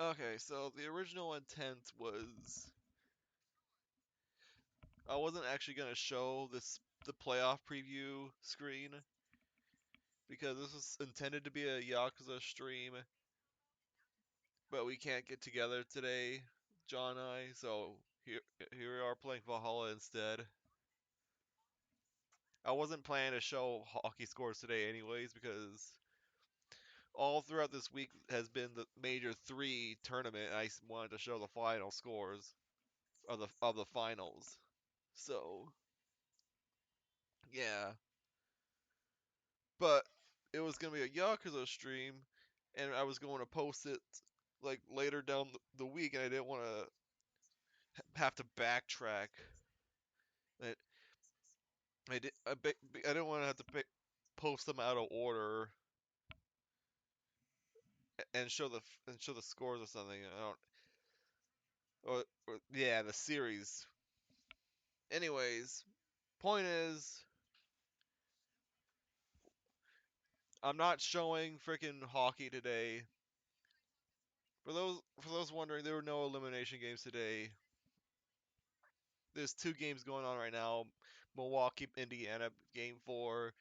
Okay, so the original intent was I wasn't actually gonna show the playoff preview screen because this was intended to be a Yakuza stream, but we can't get together today, John and I. So here we are playing Valhalla instead. I wasn't planning to show hockey scores today anyways because all throughout this week has been the Major 3 tournament. And I wanted to show the final scores of the finals. So, yeah. But it was going to be a Yakuza stream and I was going to post it like later down the week and I didn't want to have to backtrack. I, I didn't want to have to post them out of order and show the scores or something. I don't or yeah, the series. Anyways, point is, I'm not showing freaking hockey today. For those wondering, there were no elimination games today. There's two games going on right now. Milwaukee, Indiana, game 4.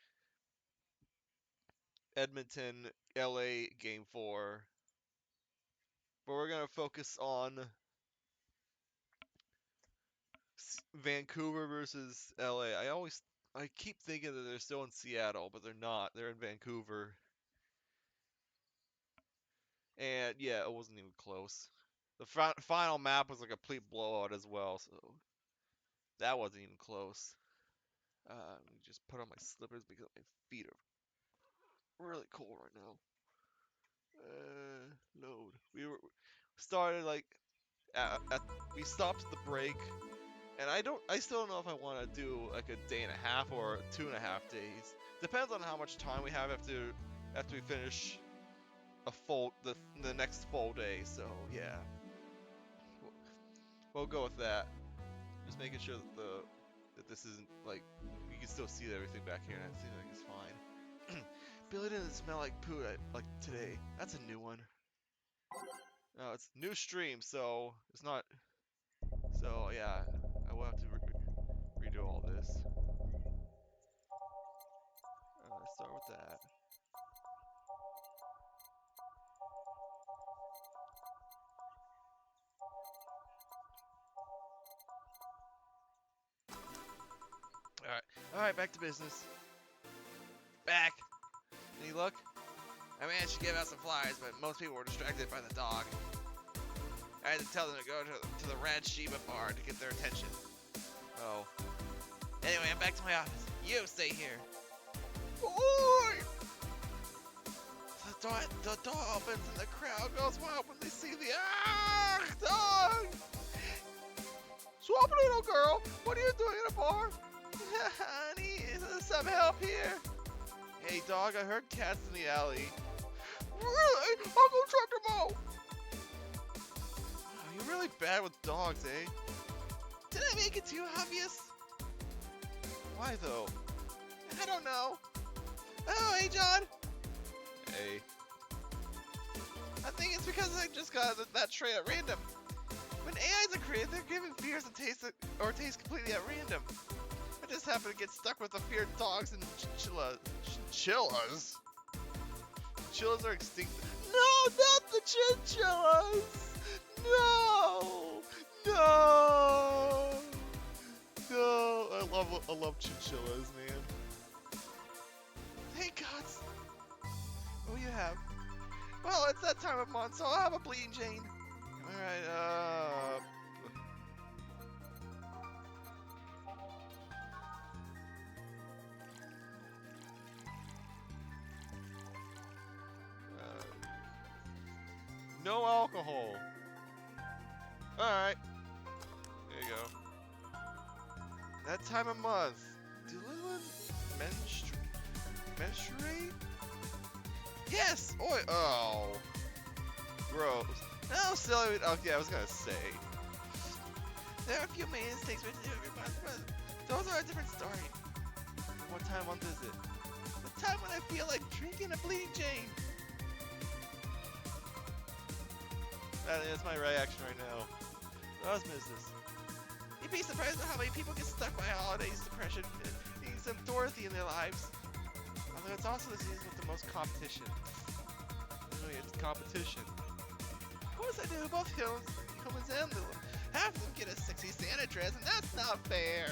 Edmonton, LA, game 4. But we're going to focus on Vancouver versus LA. I keep thinking that they're still in Seattle, but they're not. They're in Vancouver. And yeah, it wasn't even close. The final map was a complete blowout as well, so that wasn't even close. Let me just put on my slippers because my feet are really cold right now. Load. We started like we stopped at the break, and I still don't know if I want to do like a day and a half or 2.5 days. Depends on how much time we have after we finish the next full day. So yeah, we'll go with that. Just making sure that this isn't like you can still see everything back here, and it seems like it's fine. Billy didn't smell like poo like today. That's a new one. No, it's new stream, so it's not. So yeah, I will have to redo all this. Start with that. All right, back to business. Back. Any luck? I managed to give out some flyers, but most people were distracted by the dog. I had to tell them to go to the Red Shiba bar to get their attention. Oh. Anyway, I'm back to my office. You stay here. Oi! The door opens and the crowd goes wild when they see the dog! Swap little girl, what are you doing in a bar? Honey, is there some help here? Hey dog, I heard cats in the alley. Really? I'll go check them out. Oh, you're really bad with dogs, eh? Did I make it too obvious? Why though? I don't know. Oh, hey John. Hey. I think it's because I just got that tray at random. When AIs are created, they're given fears and taste completely at random. I just happened to get stuck with the feared dogs and chinchillas. Chinchillas? Chinchillas are extinct. No, not the chinchillas! No! No! No! I love chinchillas, man. Thank God. What do you have? Well, it's that time of month, so I'll have a bleeding Jane. Alright, no alcohol. Alright. There you go. That time of month. Do Lilith menstruate? Yes! Oi! Oh. Gross. No, silly. Okay, I was gonna say. There are a few main instincts which do every month, but those are a different story. What time of month is it? The time when I feel like drinking a bleeding Jane. That's my reaction right now. What else is this? You'd be surprised at how many people get stuck by holidays, depression, needing some Dorothy in their lives. Although it's also the season with the most competition. Really, it's competition. Of course I do, both humans and little. Half of them get a sexy Santa dress, and that's not fair.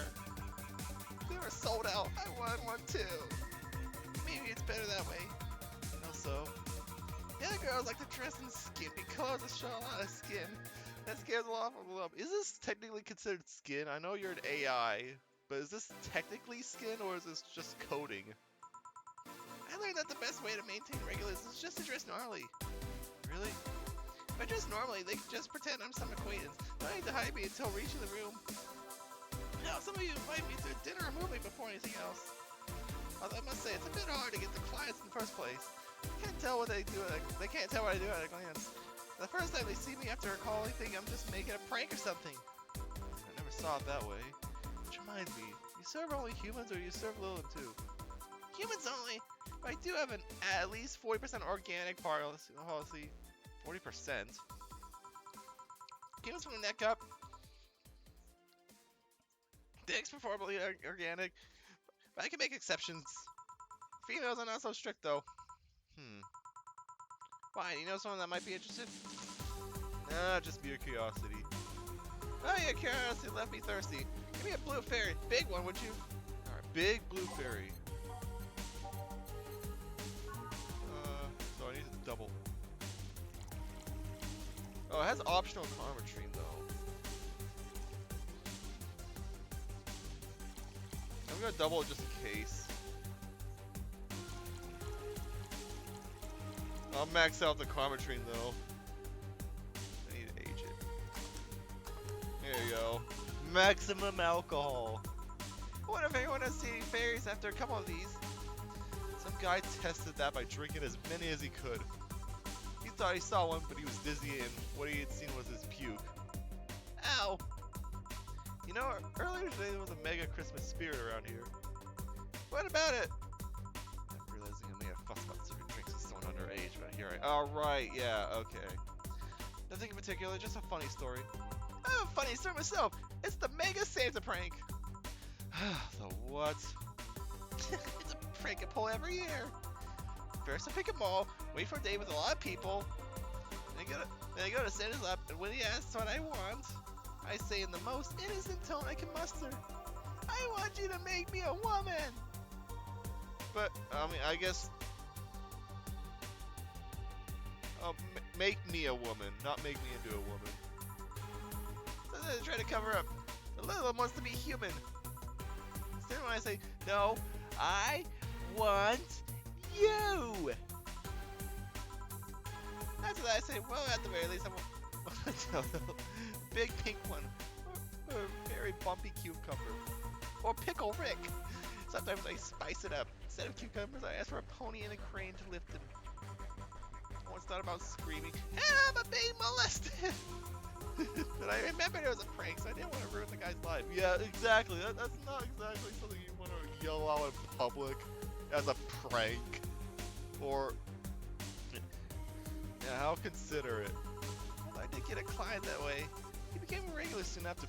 They were sold out. I want one too. Maybe it's better that way. And also, the other girls like to dress in skimpy clothes to show a lot of skin. That scares a lot of them. Is this technically considered skin? I know you're an AI, but is this technically skin or is this just coding? I learned that the best way to maintain regulars is just to dress normally. Really? If I dress normally, they can just pretend I'm some acquaintance. Don't need to hide me until reaching the room. Now, some of you invite me to dinner or movie before anything else. Although I must say, it's a bit hard to get the clients in the first place. They can't tell what I do at a glance. The first time they see me after a call, they think I'm just making a prank or something. I never saw it that way. Which reminds me, you serve only humans or you serve Lilith too? Humans only, but I do have an at least 40% organic policy. 40%? Humans from the neck up. Dicks preferably organic, but I can make exceptions. Females are not so strict though. Why, you know someone that might be interested? Nah, just mere curiosity. Oh, your curiosity left me thirsty. Give me a blue fairy. Big one, would you? Alright, big blue fairy. So I need to double. Oh, it has optional karma tree though. I'm gonna double it just in case. I'll max out the karma tree though. I need to age it. There you go. Maximum alcohol. I wonder if anyone has seen fairies after a couple of these. Some guy tested that by drinking as many as he could. He thought he saw one, but he was dizzy and what he had seen was his puke. Ow! You know, earlier today there was a mega Christmas spirit around here. What about it? I'm realizing I may have fussed about serving drinks with someone underage, but here I... Alright, yeah, okay. Nothing in particular, just a funny story. I have a funny story myself. It's the mega Santa prank. The what? It's a prank I pull every year. First I pick a mall, wait for a day with a lot of people, then I go to Santa's lap, and when he asks what I want, I say in the most innocent tone I can muster, I want you to make me a woman! But, I mean, I guess... make me a woman, not make me into a woman. So then I try to cover up. The little one wants to be human. Instead when I say, no, I want you! After that I say, well, at the very least I want a big pink one. Or a very bumpy cucumber. Or Pickle Rick. Sometimes I spice it up. Instead of cucumbers, I ask for a pony and a crane to lift him. I once thought about screaming, help, I'm being molested! But I remembered it was a prank, so I didn't want to ruin the guy's life. Yeah, exactly. That's not exactly something you want to yell out in public as a prank. Or, yeah, how considerate. Well, I did get a client that way. He became a regular soon after.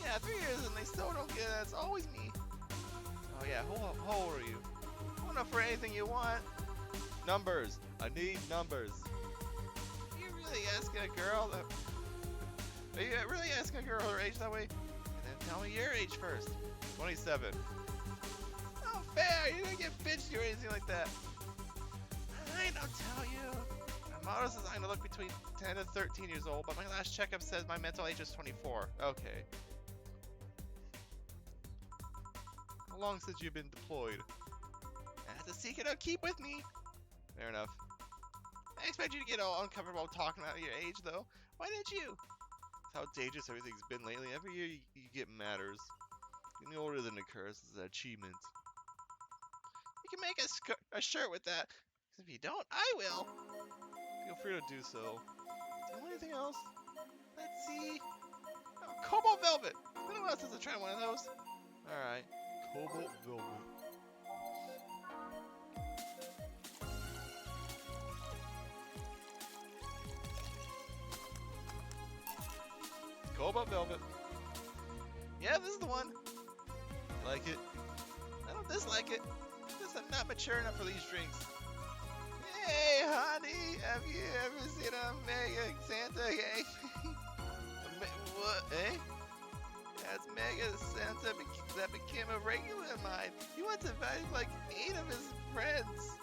Yeah, 3 years and they still don't get it. It's always me. Oh yeah, how old are you? I don't know for anything you want. Numbers. I need numbers. Are you really asking a girl that... Are you really asking a girl her age that way? And then tell me your age first. 27. Oh, fair. You didn't get bitched or anything like that. I don't tell you. My model's designed to look between 10 and 13 years old, but my last checkup says my mental age is 24. Okay. How long since you've been deployed? That's a secret I'll keep with me. Fair enough. I expect you to get all uncomfortable talking about your age, though. Why didn't you? That's how dangerous everything's been lately. Every year you get matters. Getting older than a curse is an achievement. You can make a shirt with that. If you don't, I will. Feel free to do so. Anything else? Let's see. Oh, Cobalt Velvet. Who else has tried one of those? Alright. Cobalt Velvet. Boba Velvet. Yeah, this is the one. You like it? I don't dislike it. Just I'm not mature enough for these drinks. Hey, honey, have you ever seen a Mega Santa? Hey, what? Eh? That's Mega Santa that became a regular of mine. He wants to invite like 8 of his friends.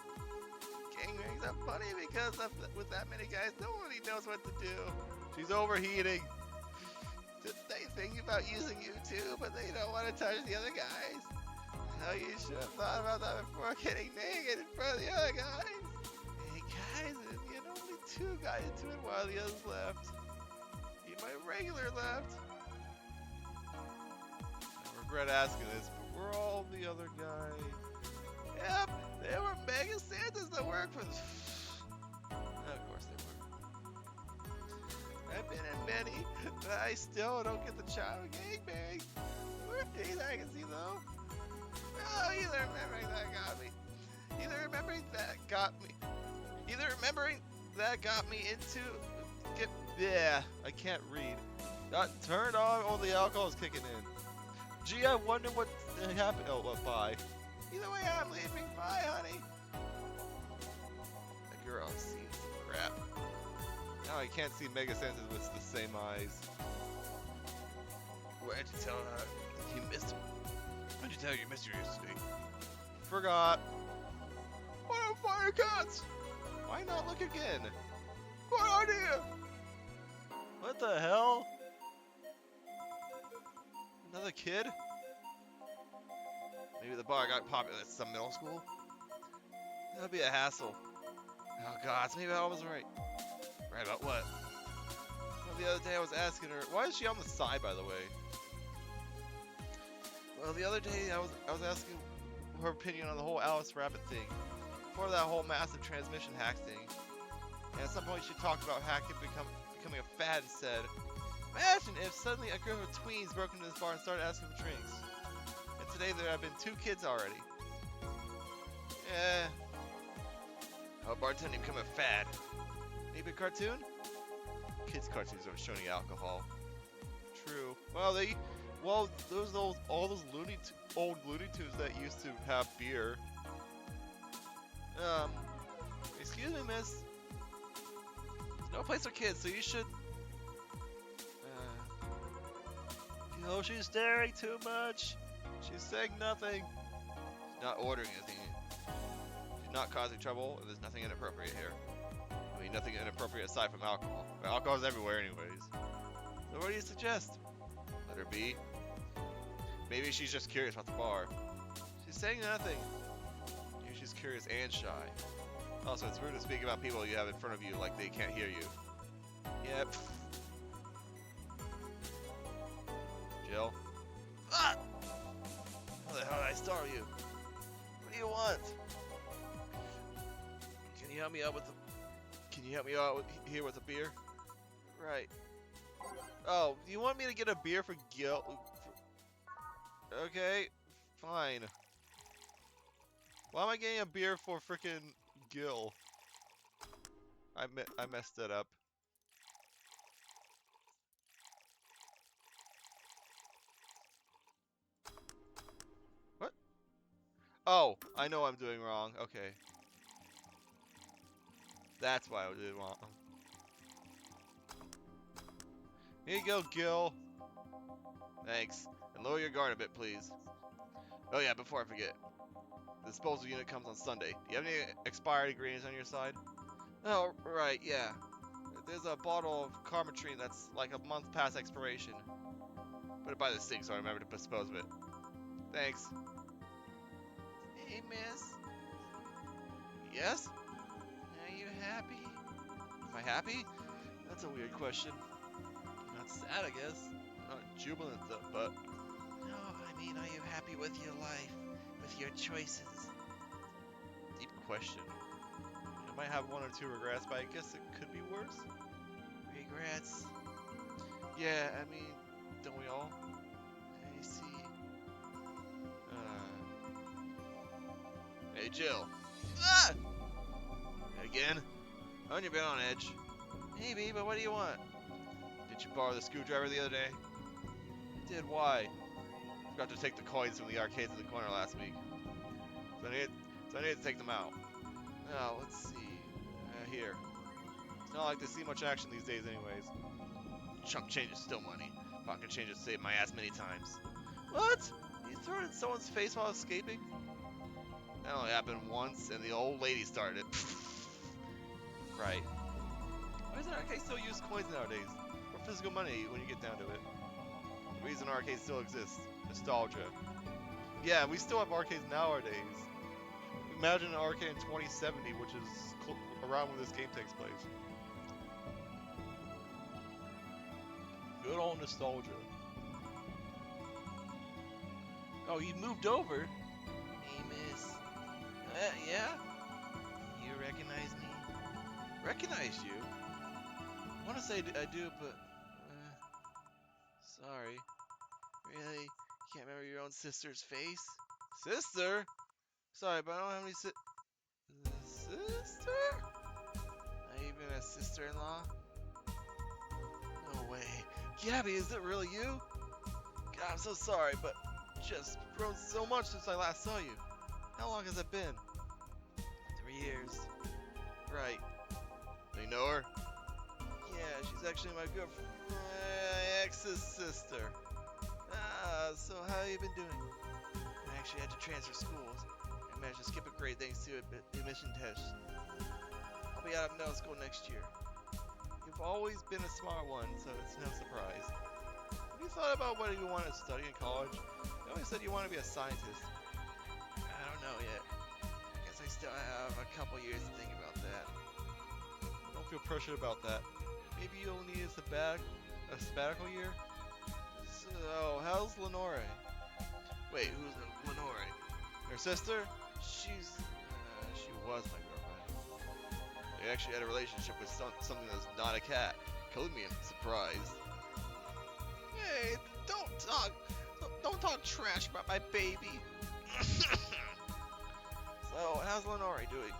Gang rings are funny because with that many guys, nobody knows what to do. She's overheating. They think about using you too, but they don't want to touch the other guys. No, you should have thought about that before getting naked in front of the other guys. Hey guys, you know, only 2 got into it while the others left. Even my regular left. I regret asking this, but we're all the other guys. Yep, they were Mega Santas that worked for. Of course they were. I've been in many, but I still don't get the charm of gangbang. Days I can see though. Oh, either remembering that got me. Either remembering that got me into yeah, I can't read. Got turned on, all the alcohol is kicking in. Gee, I wonder what happened. Oh, well, bye. Either way, I'm leaving. Bye, honey. The girl sees crap. Now I can't see Mega Santas with the same eyes. Why'd you tell her you missed him? Why'd you tell her you missed her yesterday? Forgot. Why don't fire cats? Why not look again? Good idea! What the hell? Another kid? Maybe the bar got popular at some middle school? That'll be a hassle. Oh god, so maybe I was right. Right about what? Well, the other day I was asking her, why is she on the side, by the way? Well, the other day I was asking her opinion on the whole Alice Rabbit thing. Before that whole massive transmission hack thing. And at some point she talked about hacking becoming a fad and said, imagine if suddenly a group of tweens broke into this bar and started asking for drinks. And today there have been 2 kids already. Yeah. How bartending become a fad? Maybe a cartoon? Kids' cartoons don't show any alcohol. True. Well, all those old Looney Tunes that used to have beer. Excuse me, miss. There's no place for kids, so you should. You know, she's staring too much. She's saying nothing. She's not ordering anything. She's not causing trouble, and there's nothing inappropriate here. I mean, nothing inappropriate aside from alcohol. But alcohol's everywhere anyways. So what do you suggest? Let her be. Maybe she's just curious about the bar. She's saying nothing. Maybe she's curious and shy. Also, it's rude to speak about people you have in front of you like they can't hear you. Yep. Jill? Ah! How the hell did I startle you? What do you want? Can you help me out here with a beer? Right. Oh, you want me to get a beer for Gil? Okay, fine. Why am I getting a beer for frickin' Gil? I messed it up. What? Oh, I know I'm doing wrong. Okay. That's why I did wrong. Here you go, Gil. Thanks. And lower your guard a bit, please. Oh yeah, before I forget. The disposal unit comes on Sunday. Do you have any expired ingredients on your side? Oh, right, yeah. There's a bottle of Carmetrine that's like a month past expiration. Put it by the sink so I remember to dispose of it. Thanks. Hey, miss. Yes? Are you happy? Am I happy? That's a weird question. Not sad, I guess. Not jubilant, though, but... No, I mean, are you happy with your life? With your choices? Deep question. I might have 1 or 2 regrets, but I guess it could be worse. Regrets? Yeah, I mean, don't we all? I see. Hey, Jill. Ah! Again? Haven't you been on edge? Maybe, but what do you want? Did you borrow the screwdriver the other day? Did. Why? Forgot to take the coins from the arcades in the corner last week. So I need to take them out. Now, let's see. Here. It's not like they see much action these days anyways. Chump change is still money. Pocket change has saved my ass many times. What? You threw it in someone's face while escaping? That only happened once, and the old lady started it. Right. Why does an arcade still use coins nowadays? Or physical money when you get down to it? The reason arcades still exist. Nostalgia. Yeah, we still have arcades nowadays. Imagine an arcade in 2070, which is around when this game takes place. Good old nostalgia. Oh, you moved over? Hey, miss. Yeah? You recognize me? Recognize you? I want to say I do, but... sorry. Really? You can't remember your own sister's face? Sister? Sorry, but I don't have any sister? Not even a sister-in-law? No way. Gabby, is it really you? God, I'm so sorry, but just grown so much since I last saw you. How long has it been? 3 years. Right. Do you know her? Yeah, she's actually my girlfriend. My ex's sister. So how you been doing? I actually had to transfer schools. I managed to skip a grade thanks to admission tests. I'll be out of middle school next year. You've always been a smart one, so it's no surprise. Have you thought about what you want to study in college? You always said you want to be a scientist. I don't know yet. I guess I still have a couple years to think about that. Don't feel pressured about that. Maybe you'll need a sabbatical year? So, how's Lenore? Wait, who's Lenore? Her sister? She was my girlfriend. We actually had a relationship with something that's not a cat. Code me a surprise. Hey, don't talk trash about my baby. So, how's Lenore doing?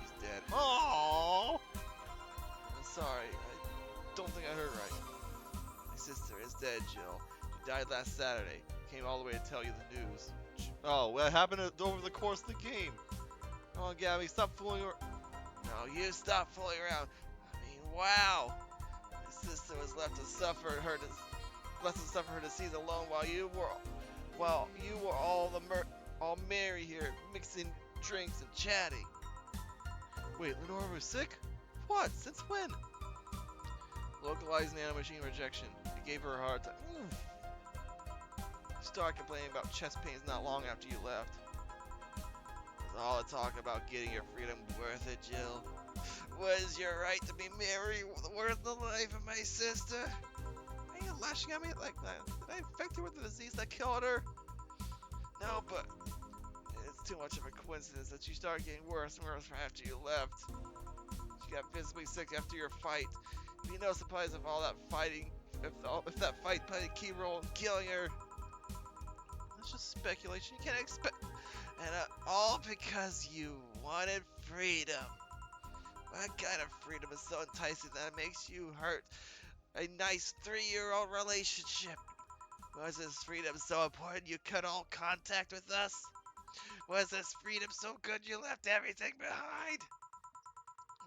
He's dead. Oh! I'm sorry, I don't think I heard right. My sister is dead, Jill. She died last Saturday. Came all the way to tell you the news. Oh, what happened over the course of the game? Oh, Gabby, stop fooling around. No, you stop fooling around. I mean, wow. My sister was left to suffer her disease alone while you were all merry here, mixing drinks and chatting. Wait, Lenore was sick? What? Since when? Localized nanomachine rejection. It gave her a hard time. She started complaining about chest pains not long after you left. Was all the talk about getting your freedom worth it, Jill? Was your right to be merry worth the life of my sister? Why are you lashing at me like that? Did I infect her with the disease that killed her? No, but it's too much of a coincidence that she started getting worse and worse after you left. She got visibly sick after your fight. It'd be no surprise if all that fighting, if that fight played a key role in killing her. That's just speculation. You can't expect. And all because you wanted freedom. What kind of freedom is so enticing that it makes you hurt a nice 3-year-old relationship? Was this freedom so important you cut all contact with us? Was this freedom so good you left everything behind?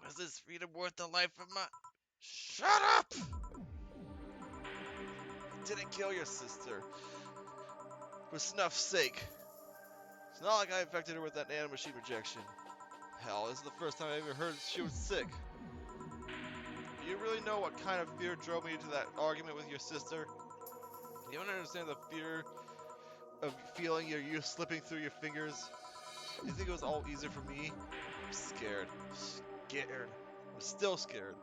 Was this freedom worth the life of my... Shut up! I didn't kill your sister. For snuff's sake. It's not like I infected her with that nanomachine rejection. Hell, this is the first time I ever heard she was sick. Do you really know what kind of fear drove me into that argument with your sister? You don't understand the fear of feeling your youth slipping through your fingers? You think it was all easier for me? I'm scared. I'm still scared.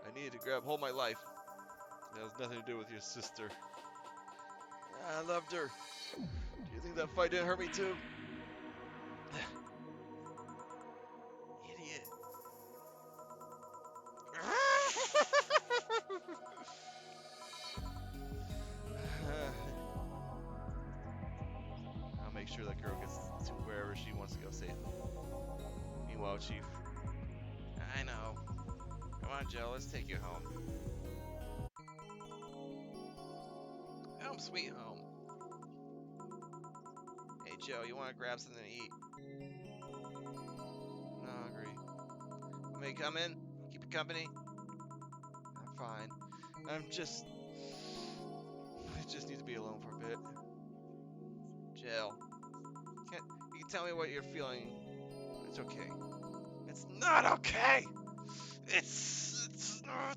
I needed to grab hold of my life. It has nothing to do with your sister. I loved her. Do you think that fight didn't hurt me too? Idiot. I'll make sure that girl gets to wherever she wants to go safely. Meanwhile, Chief. I know. Come on, Joe, let's take you home. sweet home. Hey, Joe, you want to grab something to eat? Not hungry. May I come in? Keep you company? I'm fine. I just need to be alone for a bit. Jill, you can tell me what you're feeling. It's okay. It's not okay! It's not.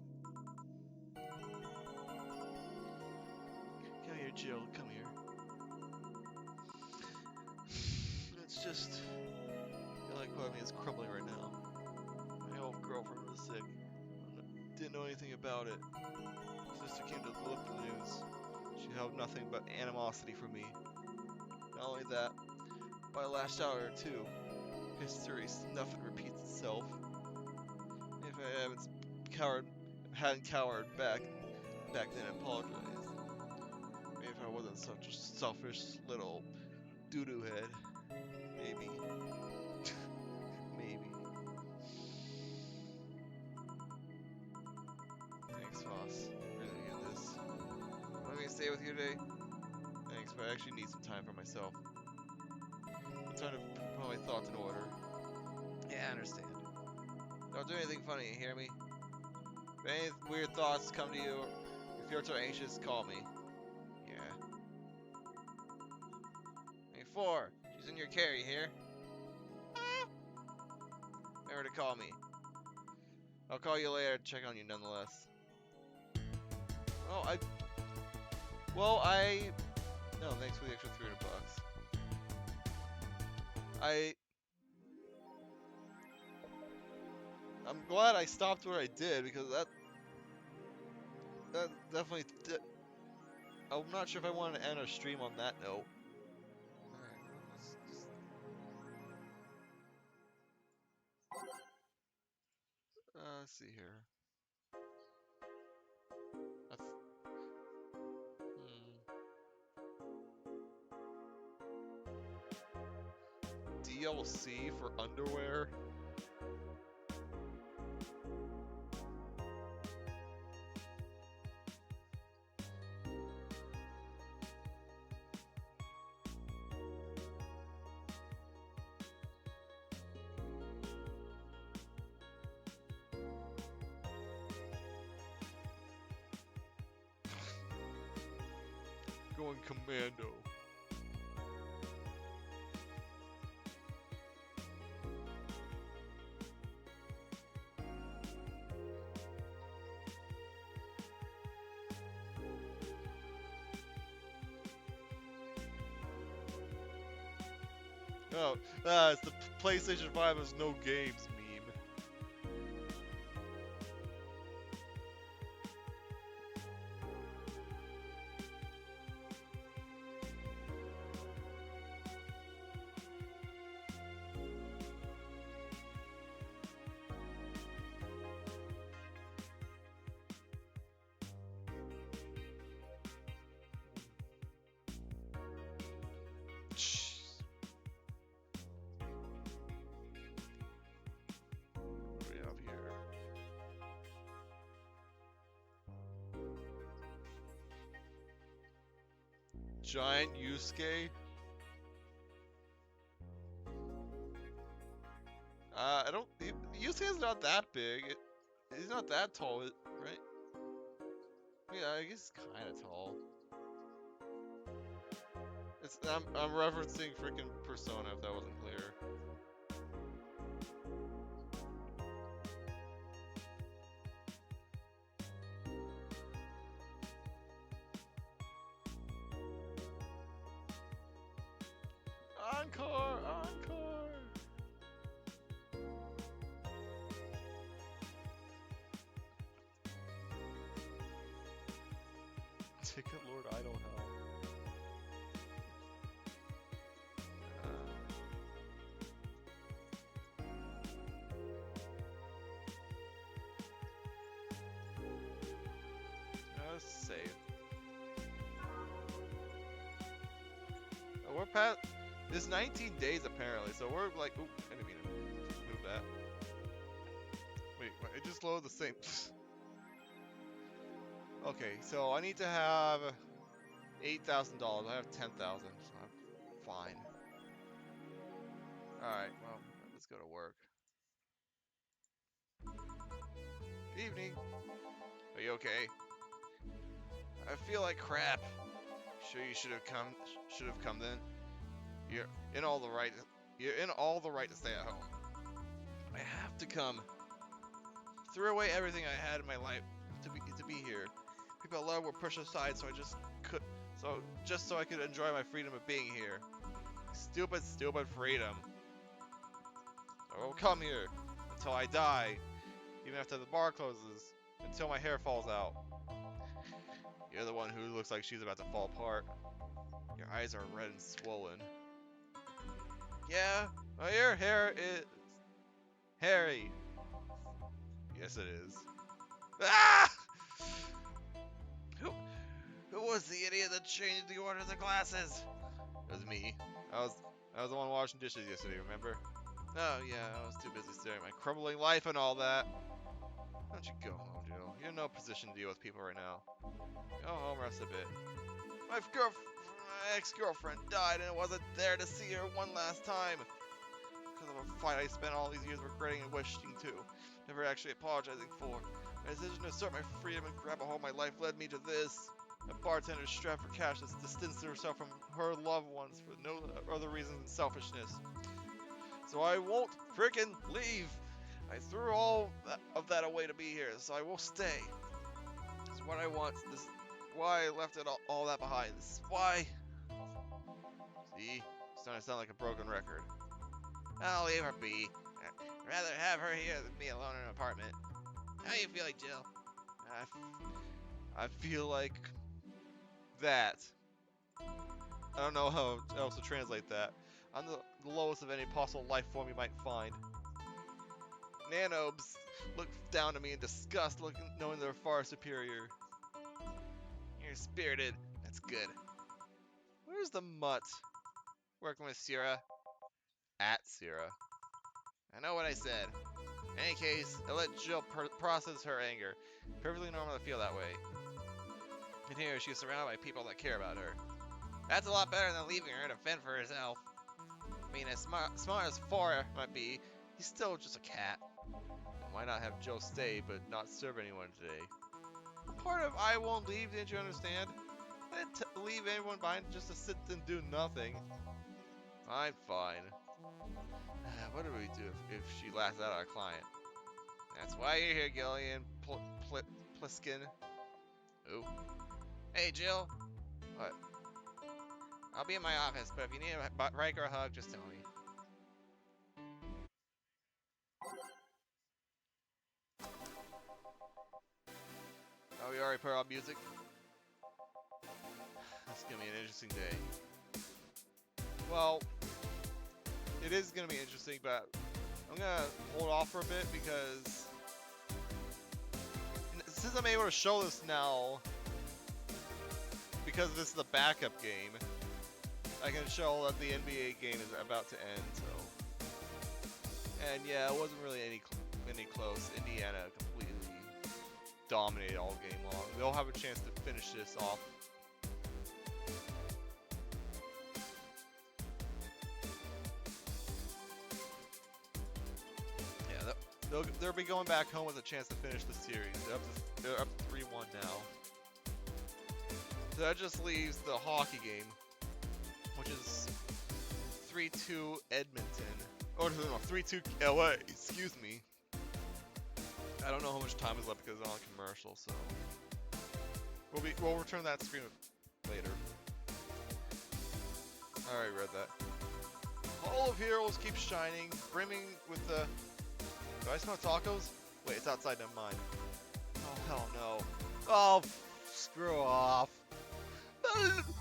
Come here, Jill. Come here. It's just, I feel like part of me is crumbling right now. My old girlfriend was sick. Didn't know anything about it. Sister came to look for the news. She held nothing but animosity for me. Not only that, but I lashed out at her too. History nothing repeats itself. If I hadn't cowered back then, I apologize. Maybe if I wasn't such a selfish little doo-doo head, maybe. Maybe. Thanks, Foss. Really needed this. Want me to stay with you today? Thanks, but I actually need some time for myself. I'm trying to put my thoughts in order. Yeah, I understand. Don't do anything funny, you hear me? If any weird thoughts come to you, if you're too anxious, call me. Yeah. 4. She's in your care, you hear? Remember to call me. I'll call you later to check on you nonetheless. Oh, no, thanks for the extra $300. I'm glad I stopped where I did, because that definitely I'm not sure if I wanted to end our stream on that note. Alright, let's see here. That's, DLC for underwear? Going commando. Oh, it's the PlayStation 5 has no games meme. What do we have here? Giant Yusuke? I don't. Yusuke's not that big. He's not that tall, right? Yeah, I guess he's kind of tall. I'm referencing freaking Persona, if that wasn't clear. Encore! Encore! Ticket Lord Idle Hell. Let's save. Oh, we're past. It's 19 days apparently, so we're like. Oop, I didn't mean to move that. Wait, it just loaded the same. Okay, so I need to have. $8,000. I have 10,000, so I'm fine. Alright, well, let's go to work. Good evening. Are you okay? I feel like crap. Sure you should have come then? You're in all the right to stay at home. I have to come. Threw away everything I had in my life to be here. People I love were pushed aside just so I could enjoy my freedom of being here. Stupid freedom. I will come here until I die, even after the bar closes, until my hair falls out. You're the one who looks like she's about to fall apart. Your eyes are red and swollen. Yeah, well, your hair is hairy. Yes, it is. Ah! Who was the idiot that changed the order of the glasses? It was me. I was the one washing dishes yesterday, remember? Oh yeah, I was too busy staring at my crumbling life and all that. Why don't you go home, Jill? You're in no position to deal with people right now. Go home, rest a bit. My ex-girlfriend died and I wasn't there to see her one last time. Because of a fight I spent all these years regretting and wishing to. Never actually apologizing for. My decision to assert my freedom and grab a hold of my life led me to this. A bartender strapped for cash that's distanced herself from her loved ones for no other reason than selfishness. So I won't frickin' leave. I threw all of that away to be here, so I will stay. This is what I want. This is why I left all that behind. This is why. See? It's starting to sound like a broken record. I'll leave her be. I'd rather have her here than me alone in an apartment. How you feeling, Jill? I feel like that. I don't know how else to translate that. I'm the lowest of any possible life form you might find. Nanobes look down at me in disgust, knowing they're far superior. You're spirited. That's good. Where's the mutt? Working with Sierra. At Sierra. I know what I said. In any case, I let Jill process her anger. Perfectly normal to feel that way. And here, she's surrounded by people that care about her. That's a lot better than leaving her to fend for herself. I mean, as smart as Far might be, he's still just a cat. And why not have Jill stay, but not serve anyone today? Part of I won't leave, didn't you understand? I didn't leave anyone behind just to sit and do nothing. I'm fine. What do we do if she laughs out our client? That's why you're here, Gillian Pliskin. Ooh. Hey, Jill. What? I'll be in my office, but if you need a break or a hug, just tell me. Oh, we already put on music? This is gonna be an interesting day. Well, it is gonna be interesting, but I'm gonna hold off for a bit because since I'm able to show this now, because this is the backup game, I can show that the NBA game is about to end. So, and yeah, it wasn't really any close. Indiana completely dominated all game long. They'll have a chance to finish this off. They'll be going back home with a chance to finish the series. They're up to 3-1 now. So that just leaves the hockey game, which is 3-2 Edmonton. Oh no, 3-2 LA. Excuse me. I don't know how much time is left because it's on commercial, so we'll return that screen later. I already read that. Hall of Heroes keeps shining, brimming with the. Do I smell tacos? Wait, it's outside, never mind. Oh, hell no. Oh, screw off.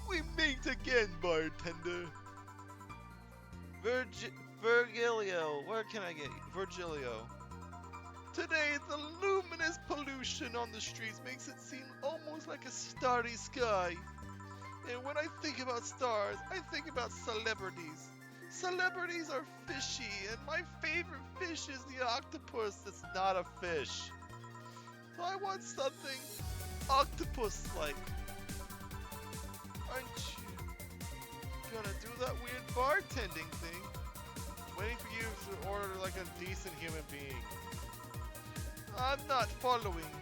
We meet again, bartender. Virgilio, where can I get you? Virgilio. Today, the luminous pollution on the streets makes it seem almost like a starry sky. And when I think about stars, I think about celebrities. Celebrities are fishy, and my favorite fish is the octopus that's not a fish. So I want something octopus-like. Aren't you gonna do that weird bartending thing? Waiting for you to order like a decent human being. I'm not following.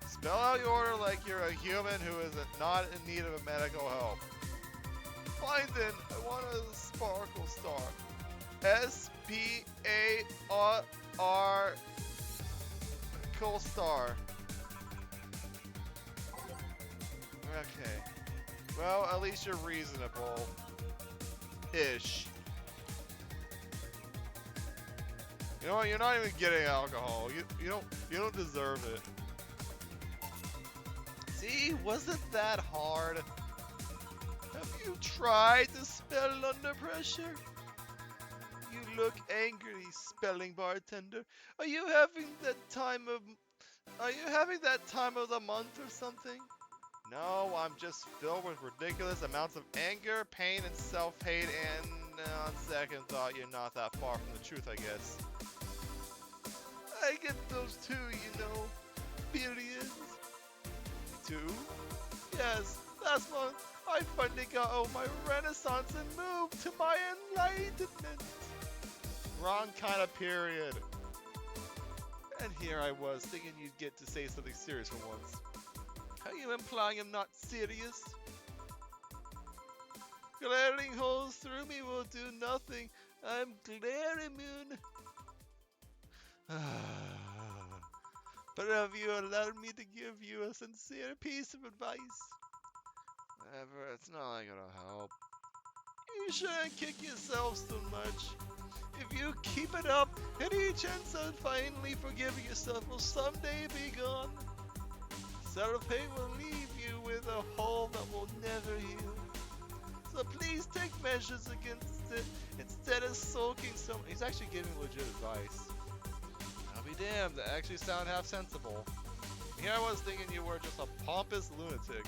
Spell out your order like you're a human who is not in need of medical help. Fine then, I want a sparkle star. S-P-A-R Coal star. Okay. Well, at least you're reasonable. Ish. You know what? You're not even getting alcohol. You don't deserve it. See, wasn't that hard? Have you tried to spell under pressure? You look angry, spelling bartender. Are you having that time of the month or something? No, I'm just filled with ridiculous amounts of anger, pain, and self-hate, and on second thought, you're not that far from the truth, I guess. I get those too, you know. Periods. Too? Yes, last month, I finally got over my renaissance and moved to my enlightenment. Wrong kind of period. And here I was, thinking you'd get to say something serious for once. Are you implying I'm not serious? Glaring holes through me will do nothing. I'm glare immune. But have you allowed me to give you a sincere piece of advice? Whatever, it's not like it'll help. You shouldn't kick yourself so much. If you keep it up, any chance of finally forgiving yourself will someday be gone. Self-hate will leave you with a hole that will never heal. So please take measures against it instead of sulking so. He's actually giving legit advice. I'll be damned, that actually sound half sensible. Here I was thinking you were just a pompous lunatic.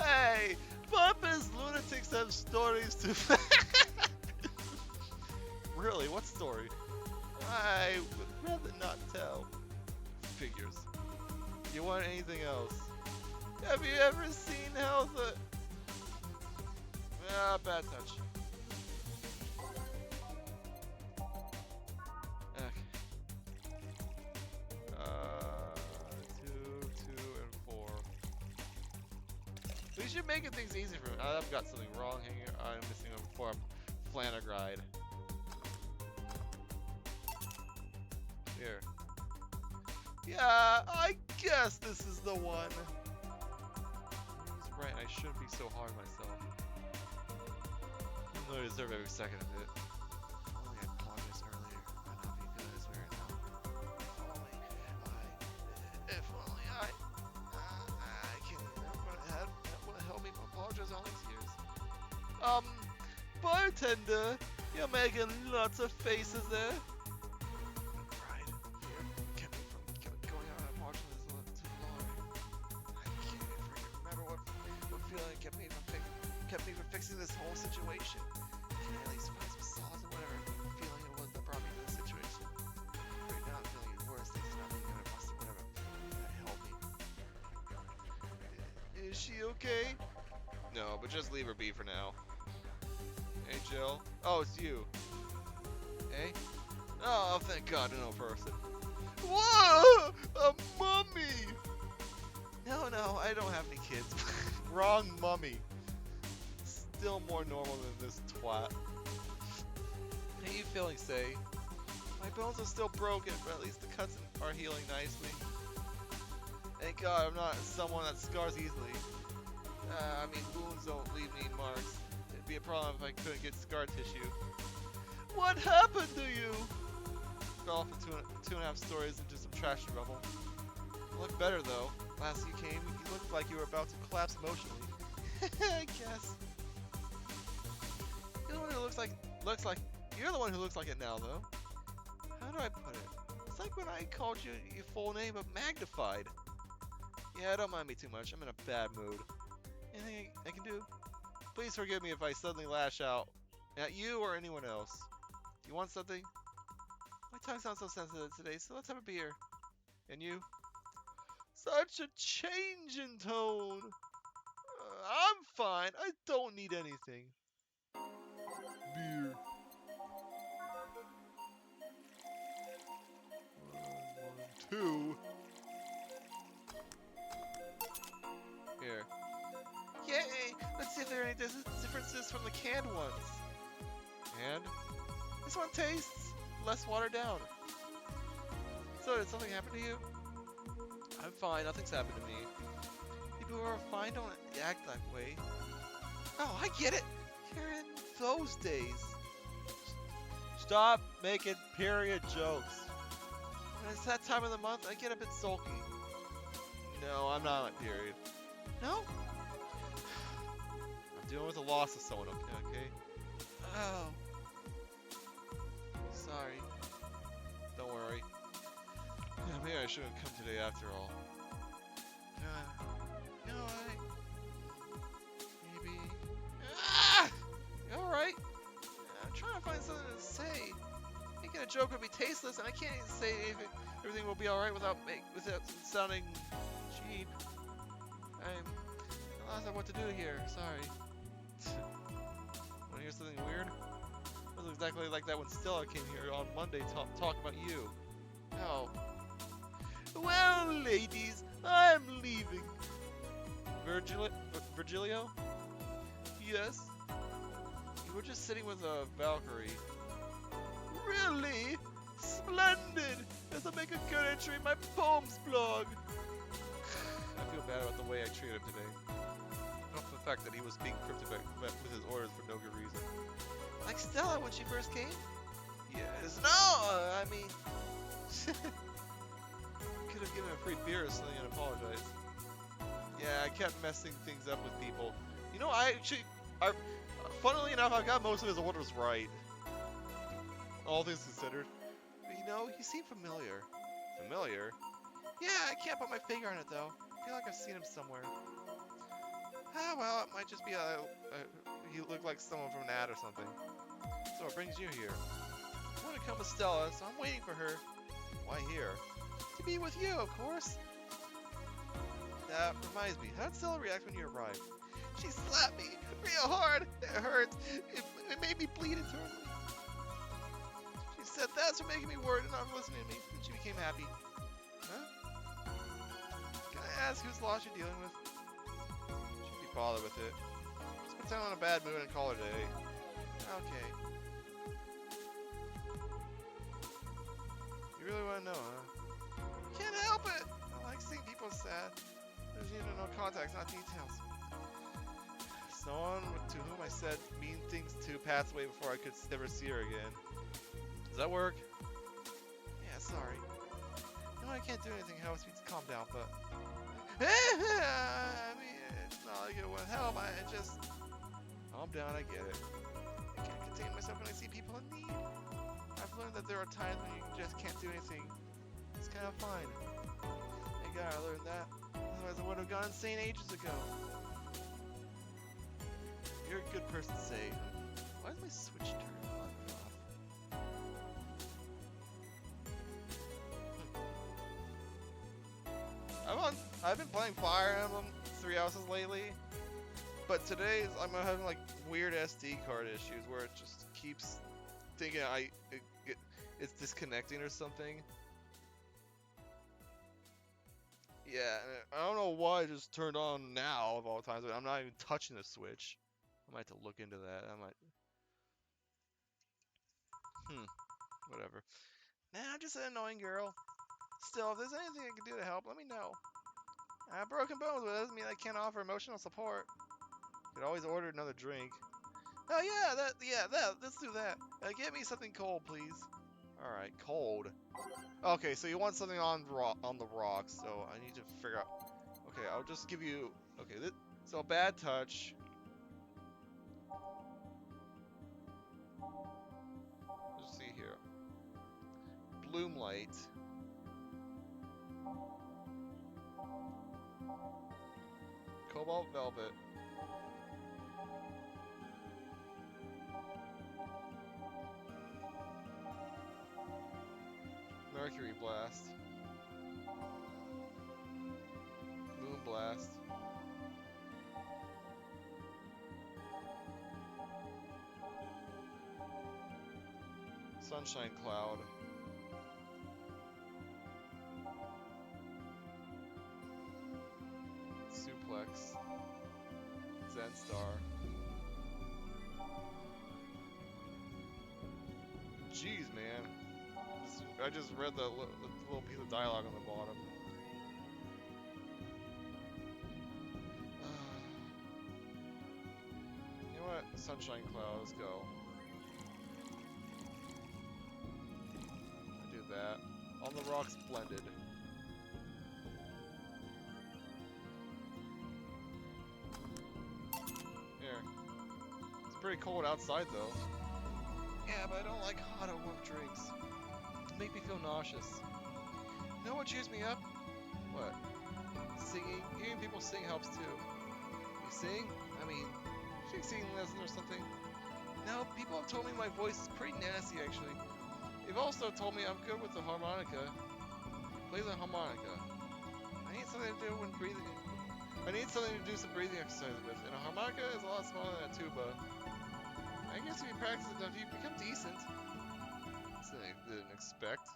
Hey, pompous lunatics have stories to. Really, what story? I would rather not tell. Figures. You want anything else? Have you ever seen how the... bad touch. Okay. 2, 2, and 4. We should make things easy for me. I've got something wrong here. I'm missing a form. Flanagride. Here. Yeah, I guess this is the one. He's right, I shouldn't be so hard on myself. Even though I deserve every second of it. If only I apologized earlier, I'd not be good as we are now. If only I can, that would help me apologize all these years. Bartender, you're making lots of faces there. Kept me from fixing this whole situation. Can I at least find some solace in whatever feeling it was that brought me to this situation? Right now I'm feeling even worse. Things not being good or whatever. That help me. Is she okay? No, but just leave her be for now. Hey, Jill. Oh, it's you. Hey? Oh, thank God, no person. Whoa! A mummy! No, I don't have any kids. Wrong mummy. Still more normal than this twat. How you feeling, Say? My bones are still broken, but at least the cuts are healing nicely. Thank God I'm not someone that scars easily. I mean, wounds don't leave me marks. It'd be a problem if I couldn't get scar tissue. What happened to you? Fell off for two and a half stories into some trash and rubble. You look better though. Last you came, you looked like you were about to collapse emotionally. I guess. You're the one who looks like you're the one who looks like it now, though. How do I put it? It's like when I called you your full name, but magnified. Yeah, don't mind me too much. I'm in a bad mood. Anything I can do? Please forgive me if I suddenly lash out at you or anyone else. You want something? My tongue sounds so sensitive today, so let's have a beer. And you? Such a change in tone. I'm fine. I don't need anything. Beer. One, two. Here. Yay! Let's see if there are any differences from the canned ones. And this one tastes less watered down. So, did something happen to you? I'm fine. Nothing's happened to me. People who are fine don't act that way. Oh, I get it. You're in those days. Stop making period jokes. When it's that time of the month, I get a bit sulky. No, I'm not on period. No? I'm dealing with the loss of someone, okay? Oh. Sorry. Don't worry. Yeah, maybe I shouldn't come today after all. No, maybe... Ah! You alright? I'm trying to find something to say. Making a joke would be tasteless, and I can't even say everything will be alright without sounding cheap. I don't know what to do here. Sorry. Wanna hear something weird? It was exactly like that when Stella came here on Monday to talk about you. Oh. Well, ladies, I'm leaving. Virgilio? Yes? You were just sitting with a Valkyrie. Really? Splendid! This'll make a good entry in my poems blog. I feel bad about the way I treated him today. Not for the fact that he was being cryptic with his orders for no good reason. Like Stella when she first came? Yes. No! I mean... could have given him a free beer or something and apologized. Yeah, I kept messing things up with people. You know, funnily enough, I got most of his orders right. All things considered. But you know, he seemed familiar. Familiar? Yeah, I can't put my finger on it though. I feel like I've seen him somewhere. Ah, well, it might just be he looked like someone from an ad or something. So what brings you here? I want to come with Stella, so I'm waiting for her. Why here? To be with you, of course. That reminds me, how did Stella react when you arrived? She slapped me real hard. It hurt. It made me bleed internally. She said that's for making me worried and not listening to me. And she became happy. Huh? Can I ask whose loss you're dealing with? Shouldn't be bothered with it. Just pretend I'm in a bad mood and call it a day. Okay. You really want to know, huh? Can't help it! I like seeing people sad. There's even no context, not details. Someone to whom I said mean things to passed away before I could ever see her again. Does that work? Yeah, sorry. No, I can't do anything helps me to calm down, but... I mean, it's not like it would help, I just... Calm down, I get it. I can't contain myself when I see people in need. I've learned that there are times when you just can't do anything. It's kind of fine. Thank God I learned that. Otherwise I would have gone insane ages ago. You're a good person to say. Why is my switch turned on and off? I've been playing Fire Emblem 3 Houses lately, but today I'm having like weird SD card issues where it just keeps thinking it's disconnecting or something. Yeah, I don't know why it just turned on now of all times, but I'm not even touching the switch. I might have to look into that. I might. Whatever. Nah, I'm just an annoying girl. Still, if there's anything I can do to help, let me know. I have broken bones, but that doesn't mean I can't offer emotional support. You could always order another drink. Oh yeah, let's do that. Get me something cold, please. All right, cold. Okay, so you want something on the rocks, so I need to figure out. Okay, I'll just give you. Okay, so bad touch. Let's see here. Bloom light. Cobalt velvet. Mercury blast. Moon blast. Sunshine Cloud. Suplex. Zen Star. Jeez, man. I just read the little piece of dialogue on the bottom. You know what? Sunshine Cloud, let's go. I do that. On the Rocks Blended. Here. It's pretty cold outside though. Yeah, but I don't like hot or warm drinks. They make me feel nauseous. You know what cheers me up? What? Singing. Hearing people sing helps too. You sing? I mean, should you sing lesson or something? No, people have told me my voice is pretty nasty actually. They've also told me I'm good with the harmonica. Play the harmonica. I need something to do when breathing. I need something to do some breathing exercises with. And a harmonica is a lot smaller than a tuba. I guess if you practice enough, you become decent. Something I didn't expect.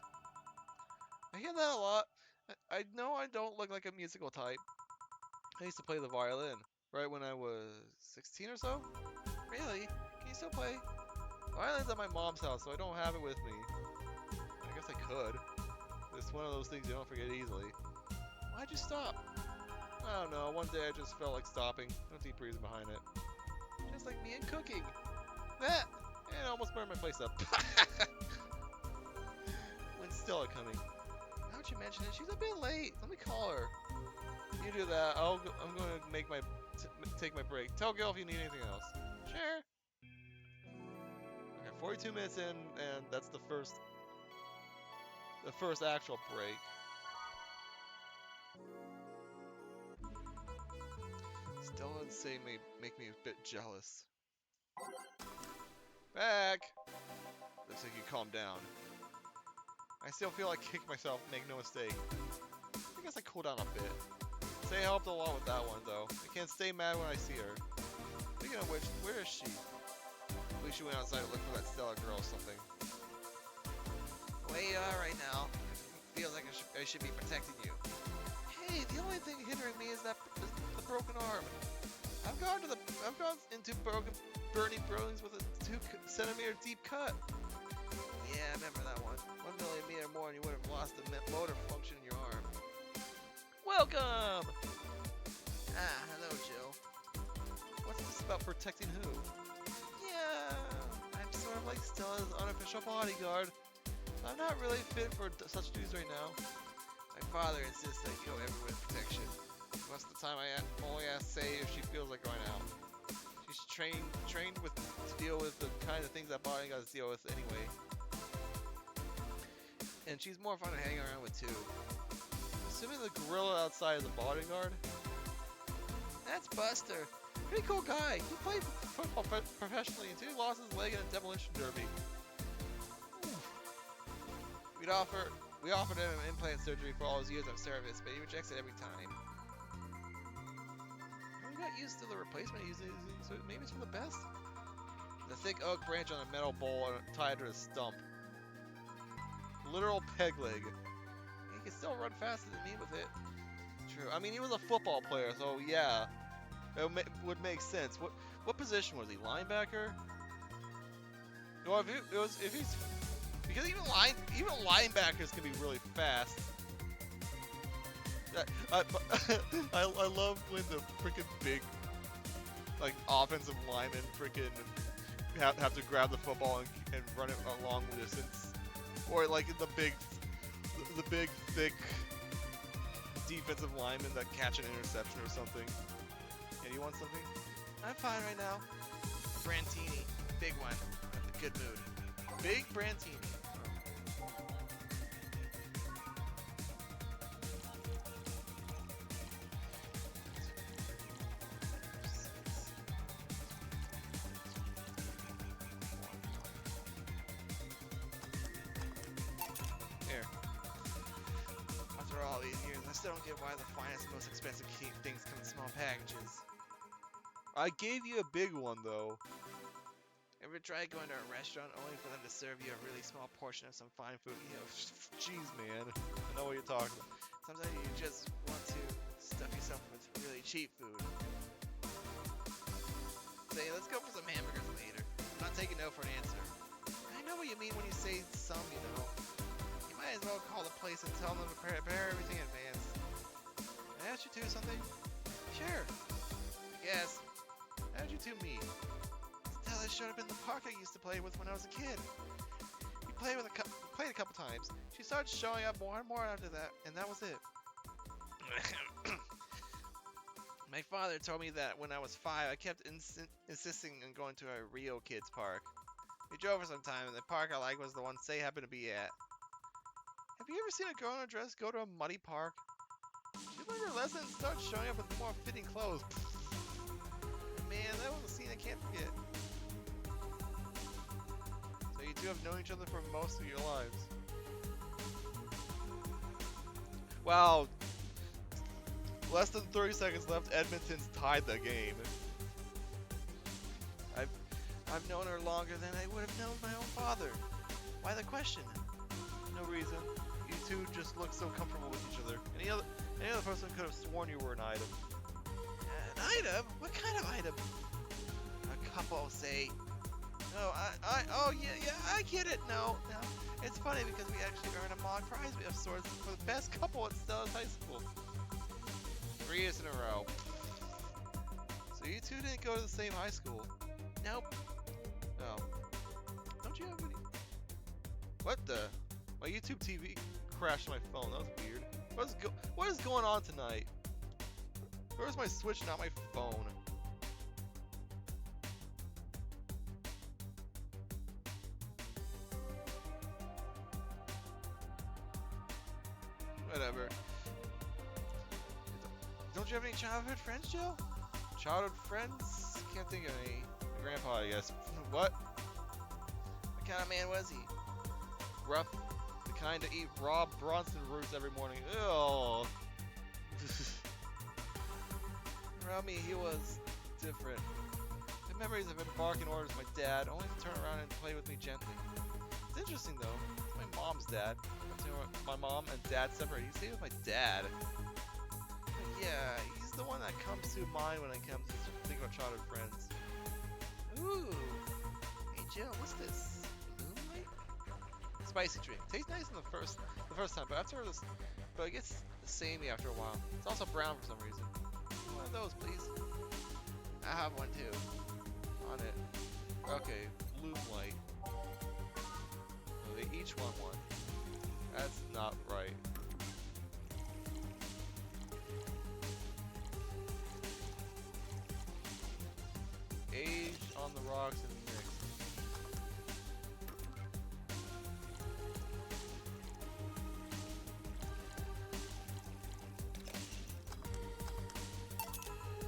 I hear that a lot. I know I don't look like a musical type. I used to play the violin, right when I was 16 or so. Really? Can you still play? Violin's at my mom's house, so I don't have it with me. I guess I could. It's one of those things you don't forget easily. Why'd you stop? I don't know, one day I just felt like stopping. No deep reason behind it. Just like me and cooking. That! And I almost burned my place up. When's Stella coming? Now that you mention it, she's a bit late. Let me call her. You do that. I'm going to take my break. Tell Gil if you need anything else. Sure. Okay, 42 minutes in, and that's the first actual break. Stella and Say may make me a bit jealous. Back! Looks like you calmed down. I still feel like kicking myself, make no mistake. I guess I cooled down a bit. Say helped a lot with that one, though. I can't stay mad when I see her. Speaking of which, where is she? At least she went outside to look for that Stella girl or something. Where you are right now, it feels like I should be protecting you. Hey, the only thing hindering me is the broken arm. I've gone into burning burnings with a 2-centimeter deep cut. Yeah, I remember that one. 1 millimeter more and you would have lost the motor function in your arm. Welcome! Ah, hello, Jill. What's this about protecting who? Yeah, I'm sort of like Stella's unofficial bodyguard. I'm not really fit for such duties right now. My father insists I go everywhere with protection. Most of the time I only ask Say if she feels like going out. She's trained to deal with the kind of things that bodyguards deal with anyway. And she's more fun to hang around with too. Assuming the gorilla outside is a bodyguard. That's Buster. Pretty cool guy. He played football professionally until he lost his leg in a demolition derby. We offered him implant surgery for all his years of service, but he rejects it every time. We got used to the replacement he's using, so maybe it's for the best. The thick oak branch on a metal bowl tied to a stump. Literal peg leg. He can still run faster than me with it. True. I mean, he was a football player, so yeah, it would make sense. What position was he? Linebacker? No, if he's because even linebackers can be really fast. I love when the freaking big like offensive linemen freaking have to grab the football and run it a long distance, or like the big thick defensive linemen that catch an interception or something. Yeah, you want something? I'm fine right now. Brantini, big one, in a good mood. Big Brantini. Here. After all these years, I still don't get why the finest, most expensive things come in small packages. I gave you a big one, though. Ever tried going to a restaurant only for them to serve you a really small portion of some fine food? You know, jeez, man. I know what you're talking about. Sometimes you just want to stuff yourself with really cheap food. Say, let's go for some hamburgers later. I'm not taking no for an answer. I know what you mean when you say some, you know. You might as well call the place and tell them to prepare everything in advance. Can I ask you two something? Sure. I guess. How did you two meet? Stella showed up in the park I used to play with when I was a kid. We played a couple times. She started showing up more and more after that, and that was it. My father told me that when I was 5, I kept insisting on going to a Rio Kids park. We drove for some time, and the park I liked was the one Say happened to be at. Have you ever seen a girl in a dress go to a muddy park? She learned her lesson and started showing up with more fitting clothes. Man, that was a scene I can't forget. So you two have known each other for most of your lives. Wow. Less than 30 seconds left. Edmonton's tied the game. I've known her longer than I would have known my own father. Why the question? No reason. You two just look so comfortable with each other. Any other person could have sworn you were an item. An item? What kind of item? A couple, say. No, oh yeah, I get it. No. It's funny because we actually earned a mock prize of sorts for the best couple at Stella's high school. 3 years in a row. So you two didn't go to the same high school? Nope. No. Don't you have any? What the? My YouTube TV crashed my phone. That was weird. What is going on tonight? Where's my Switch, not my phone? Whatever. Don't you have any childhood friends, Jill? Childhood friends? Can't think of any. My grandpa, I guess. What? What kind of man was he? Rough. The kind to eat raw Bronson roots every morning. Ugh. Around me, he was different. The memories of him barking orders at my dad, only to turn around and play with me gently. It's interesting though. It's my mom's dad. My mom and dad separated. You stayed with my dad. But yeah, he's the one that comes to mind when it comes to thinking about childhood friends. Ooh. Hey Jill, what's this? Moonlight? Spicy drink. Tastes nice in the first time, but it gets samey after a while. It's also brown for some reason. One of those, please. I have one too. On it. Okay, Moonlight. So they each want one. That's not right. Age on the rocks and mix.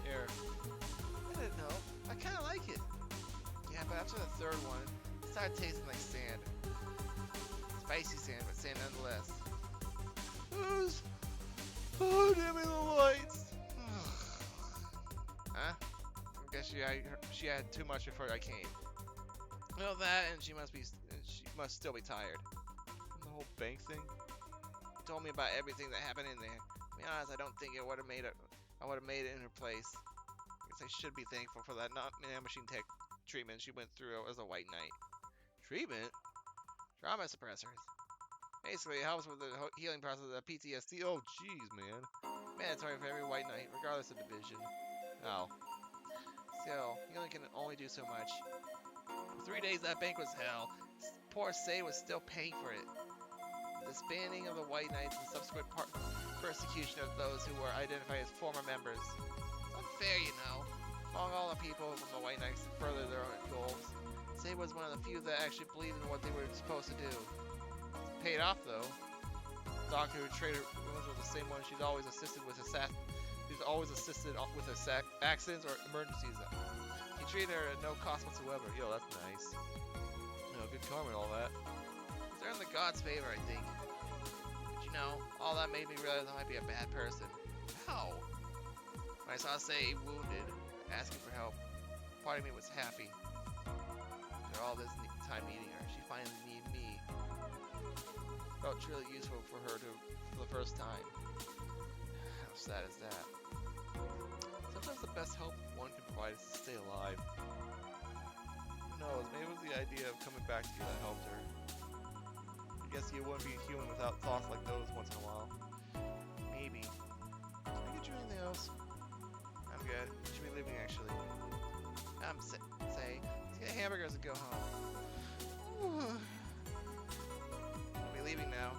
Here. I didn't know. I kind of like it. Yeah, but after the third one, it started tasting like sand. Spicy sand, but sand nonetheless. Oh, damn me the lights. Huh? I guess she had too much before I came. Well, that and she must still be tired. And the whole bank thing. She told me about everything that happened in there. To be honest, I don't think I would have made it in her place. I guess I should be thankful for that machine tech treatment she went through as a white knight. Treatment? Trauma suppressors. Basically, it helps with the healing process of PTSD. Oh, jeez, man. Mandatory for every white knight, regardless of division. Oh. Still, healing can only do so much. For 3 days, that bank was hell. Poor Say was still paying for it. The disbanding of the White Knights and subsequent persecution of those who were identified as former members. It's unfair, you know. Among all the people from the White Knights to further their own goals, Say was one of the few that actually believed in what they were supposed to do. It's paid off, though. The doctor who traded wounds was the same one she's always assisted with accidents or emergencies. He treated her at no cost whatsoever. Yo, that's nice. You know, good karma and all that. They're in the god's favor, I think. But you know, all that made me realize I might be a bad person. How? When I saw Say wounded, asking for help, part of me was happy. After all this time meeting her, she finally needed me. Felt truly useful for her for the first time. How sad is that? Sometimes the best help one can provide is to stay alive. Who knows, maybe it was the idea of coming back to you that helped her. I guess you wouldn't be human without thoughts like those once in a while. Maybe. Can I get you anything else? I'm good. Should be leaving actually. Say, let's get hamburgers and go home. I'll be leaving now.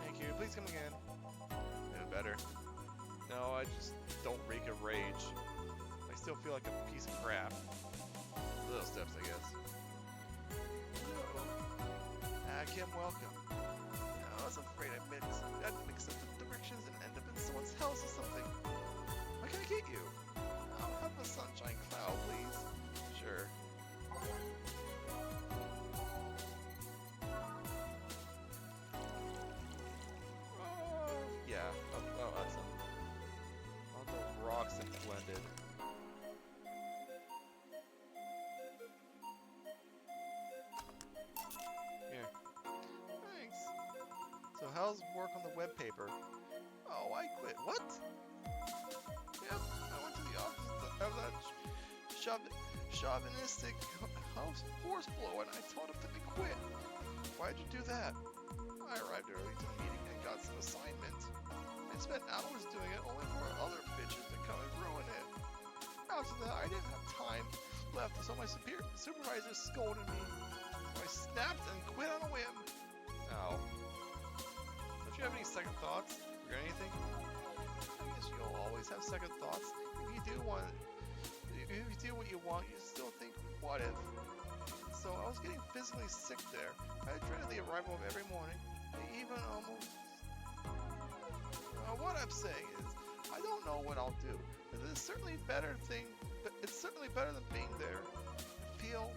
Thank you. Please come again. Maybe better. No, I just don't reek of rage. I still feel like a piece of crap. Little steps, I guess. Kim, welcome. I was afraid I'd mix up the directions and end up in someone's house or something. What can I get you? I'll have a sunshine cloud, please. Sure. Yeah. Oh, awesome. All the rocks and blended. Here. Thanks. So how's work on the web paper? Oh, I quit. What? Yep, I went to the office of that chauvinistic horseblower and I told him to be quit. Why'd you do that? I arrived early to the meeting and got some assignment. I spent hours doing it only for other bitches to come and ruin it. After that, I didn't have time left, so my supervisor scolded me. So I snapped and quit on a whim. Oh. Don't you have any second thoughts? Or anything? I guess you'll always have second thoughts. If you do what you want, you still think, what if? So I was getting physically sick there. I dreaded the arrival of every morning. Even almost... what I'm saying is, I don't know what I'll do. It's certainly better than being there. I feel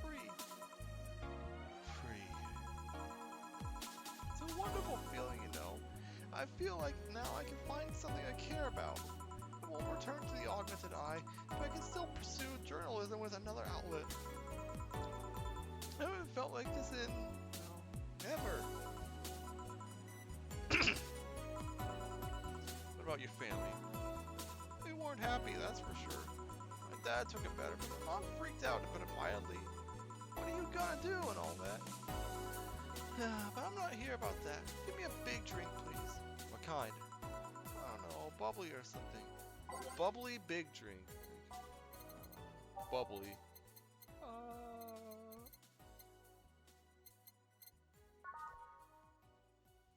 free. Free. It's a wonderful feeling, you know. I feel like now I can find something I care about. I won't return to the augmented eye, but I can still pursue journalism with another outlet. I haven't felt like this in... ever. What about your family? They weren't happy, that's for sure. My dad took it better, but my mom freaked out, to put it mildly. What are you gonna do and all that? But I'm not here about that. Give me a big drink, please. What kind? I don't know, bubbly or something. Bubbly big drink. Bubbly.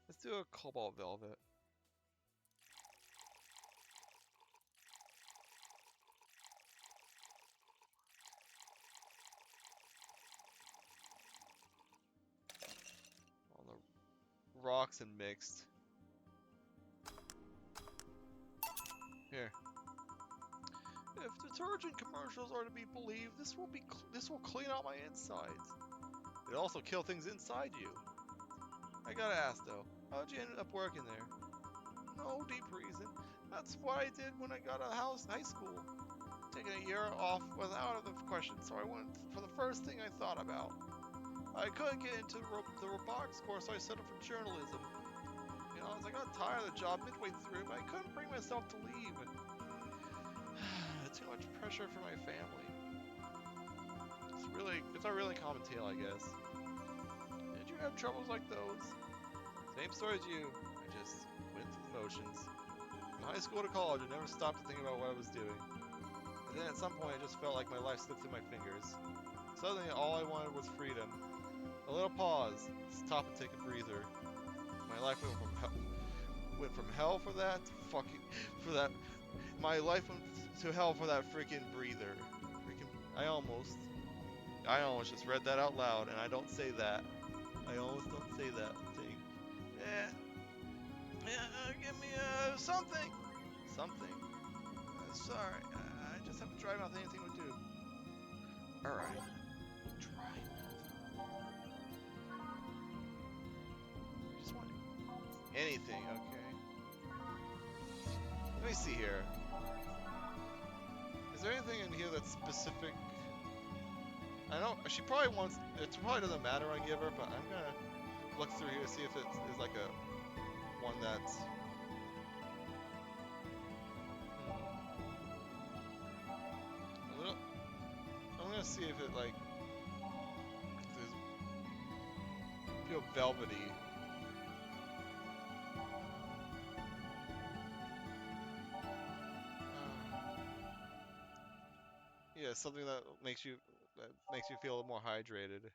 Let's do a cobalt velvet. All the rocks and mixed. Here. If detergent commercials are to be believed, this will clean out my insides. It'll also kill things inside you. I gotta ask though, how'd you end up working there? No deep reason. That's what I did when I got out of high school. Taking a year off was out of the question, so I went for the first thing I thought about. I couldn't get into the robotics course, so I settled for journalism. You know, I got tired of the job midway through, but I couldn't bring myself to leave. Too much pressure for my family. It's a really common tale, I guess. Did you have troubles like those? Same story as you. I just went through the motions. From high school to college, I never stopped to think about what I was doing. And then at some point, I just felt like my life slipped through my fingers. Suddenly, all I wanted was freedom. A little pause, stop and take a breather. My life went from hell for that to my life went to hell for that freaking breather. I almost just read that out loud, and I don't say that. I almost don't say that thing. Give me something. Something. Sorry, I just have to try mouth. Anything would do. All right. Try mouth. Just want anything. Okay. Let me see here. Is there anything in here that's specific? I know she probably wants. It probably doesn't matter what I give her, but I'm gonna look through here to see if it is like a one that's. I'm gonna see if it like is feel velvety. Yeah, something that makes you feel a little more hydrated.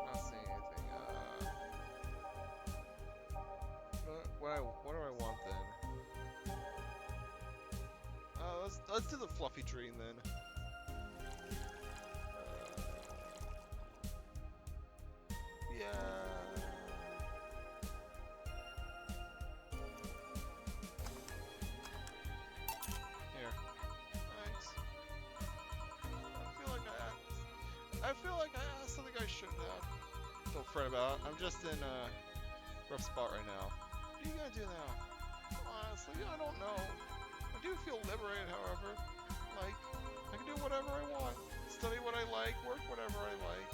Not seeing anything. What do I want then? Let's do the fluffy dream then. Yeah. Here. Thanks. I feel like I asked something I shouldn't have. Don't fret about it. I'm just in a rough spot right now. What are you gonna do now? Honestly, I don't know. I do feel liberated, however. Like, I can do whatever I want. Study what I like, work whatever I like.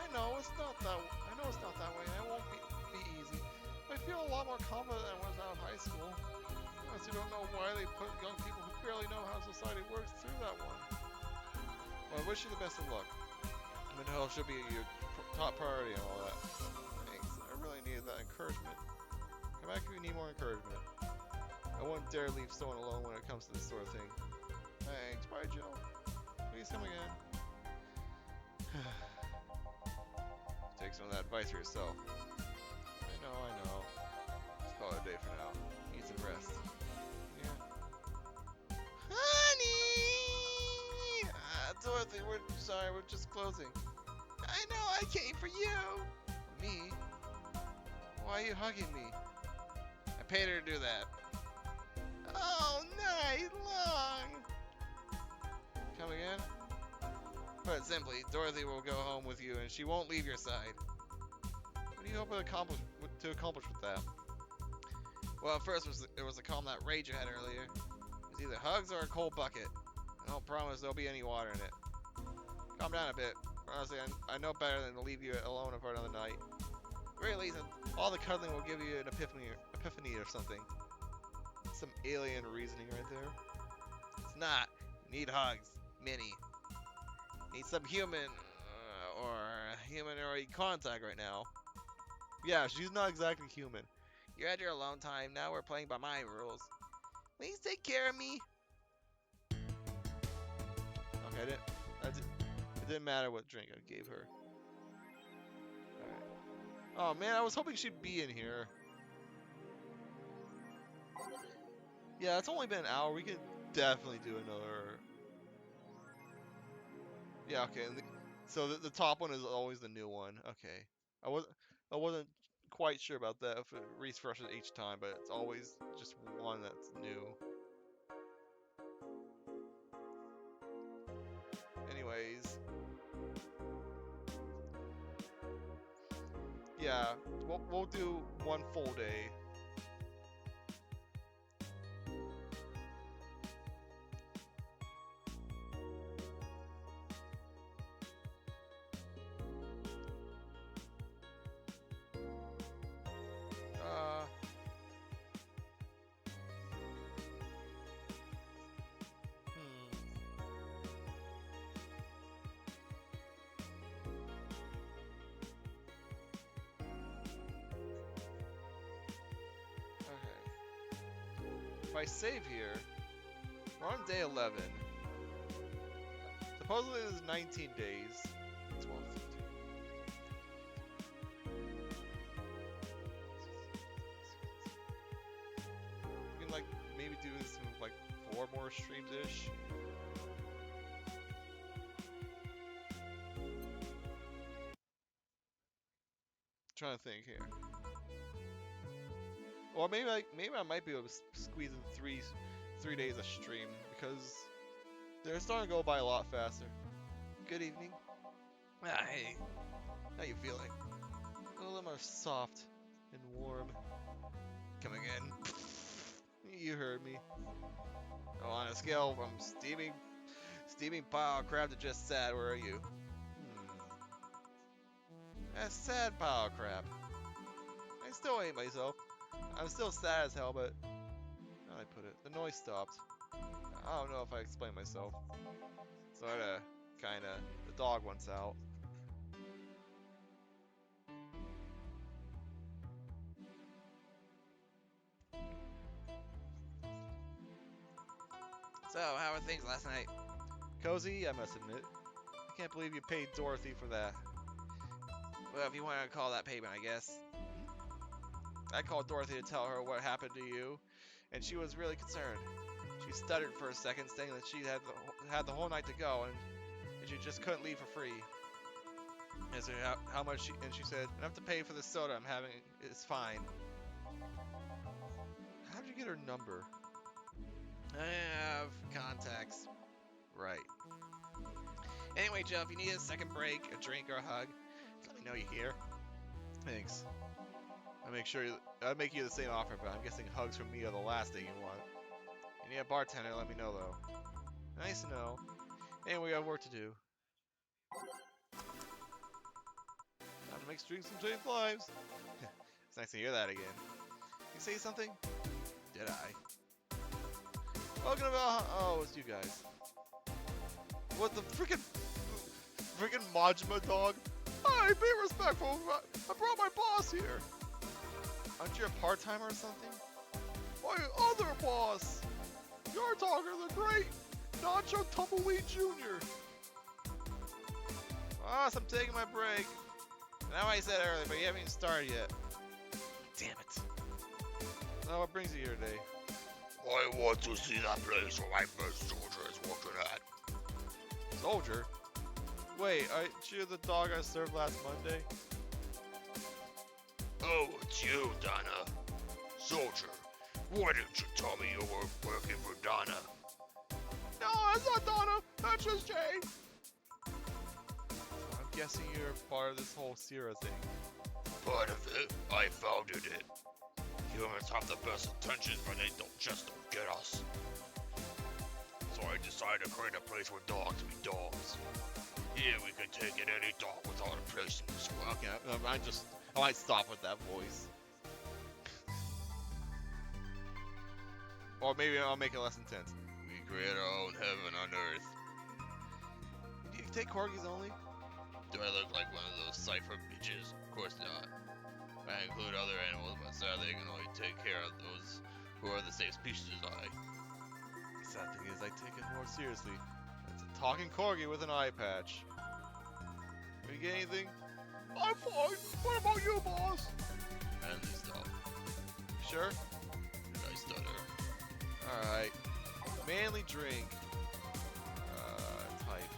I know it's not that way, and it won't be easy. I feel a lot more confident than I was out of high school. I honestly don't know why they put young people who barely know how society works through that one. Well, I wish you the best of luck. Mental health should be your top priority and all that. Thanks. I really needed that encouragement. Come back if you need more encouragement. I wouldn't dare leave someone alone when it comes to this sort of thing. Thanks. Bye, Joe. Please come again. Take some of that advice for yourself. I know. Let's call it a day for now. Need some rest. Yeah. Honey! Dorothy, we're sorry, we're just closing. I know, I came for you! Me? Why are you hugging me? I paid her to do that. Oh, night long! Come again? Put it simply, Dorothy will go home with you and she won't leave your side. What do you hope to accomplish with that? Well, at first it was to calm that rage you had earlier. It's either hugs or a cold bucket. I don't promise there'll be any water in it. Calm down a bit. Honestly, I know better than to leave you alone for another night. At the very least, all the cuddling will give you an epiphany or something. Some alien reasoning right there. It's not. You need hugs, Minnie. Need some human or contact right now. Yeah, she's not exactly human. You're at your alone time. Now we're playing by my rules. Please take care of me. Okay, it didn't matter what drink I gave her. Alright. Oh man, I was hoping she'd be in here. Yeah, it's only been an hour. We could definitely do another. Yeah, okay. So the top one is always the new one. Okay. I wasn't quite sure about that if it refreshes each time, but it's always just one that's new. Anyways. Yeah, we'll do one full day. Uh, Okay. If I save here, we're on day 11. Supposedly there's 19 days. 12, 15. We can like maybe do this in like 4 more streams-ish. Trying to think here. Or maybe I might be able to squeeze in three days of stream because they're starting to go by a lot faster. Good evening. Ah, hey. How you feeling? A little more soft and warm. Coming in. You heard me. Oh, on a scale from steaming pile of crab to just sad, where are you? A sad pile of crap. I still hate myself. I'm still sad as hell, but how do I put it? The noise stopped. I don't know if I explained myself. Sorta, kinda. The dog wants out. So, how were things last night? Cozy, I must admit. I can't believe you paid Dorothy for that. Well, if you want to call that payment, I guess. I called Dorothy to tell her what happened to you, and she was really concerned. She stuttered for a second, saying that she had the whole night to go, and she just couldn't leave for free. And so how much she said, enough to pay for the soda I'm having is fine. How did you get her number? I have contacts. Right. Anyway, Joe, if you need a second break, a drink, or a hug, let me know you're here. Thanks. I'll make you the same offer, but I'm guessing hugs from me are the last thing you want. If you need a bartender, let me know though. Nice to know. Anyway, we have work to do. Time to make drinks and change lives. It's nice to hear that again. You say something? Did I? Welcome to oh, it's you guys. What the freaking Majima dog? Hey, be respectful. I brought my boss here. Aren't you a part-timer or something? My other boss. You're talking the great Nacho Tumbleweed Jr. Boss, I'm taking my break. Now I said earlier, but you haven't even started yet. Damn it. Oh, what brings you here today? I want to see that place where my first soldier is working at. Soldier? Wait, aren't you the dog I served last Monday? Oh, it's you, Donna. Soldier, why didn't you tell me you were working for Donna? No, that's not Donna. That's just Jay. I'm guessing you're part of this whole Sierra thing. Part of it, I founded it. Humans have the best intentions, but they don't get us. So I decided to create a place where dogs be dogs. Here we can take in any dog without a place in this world. Okay, I might stop with that voice. Or maybe I'll make it less intense. We create our own heaven on earth. Do you take corgis only? Do I look like one of those cipher bitches? Of course not. I include other animals, but sadly I can only take care of those who are the same species as I. The sad thing is I take it more seriously. It's a talking corgi with an eye patch. Did you get anything? I'm fine. What about you, boss? Manly stuff. Sure? Did I stutter? Alright. Manly drink. Type.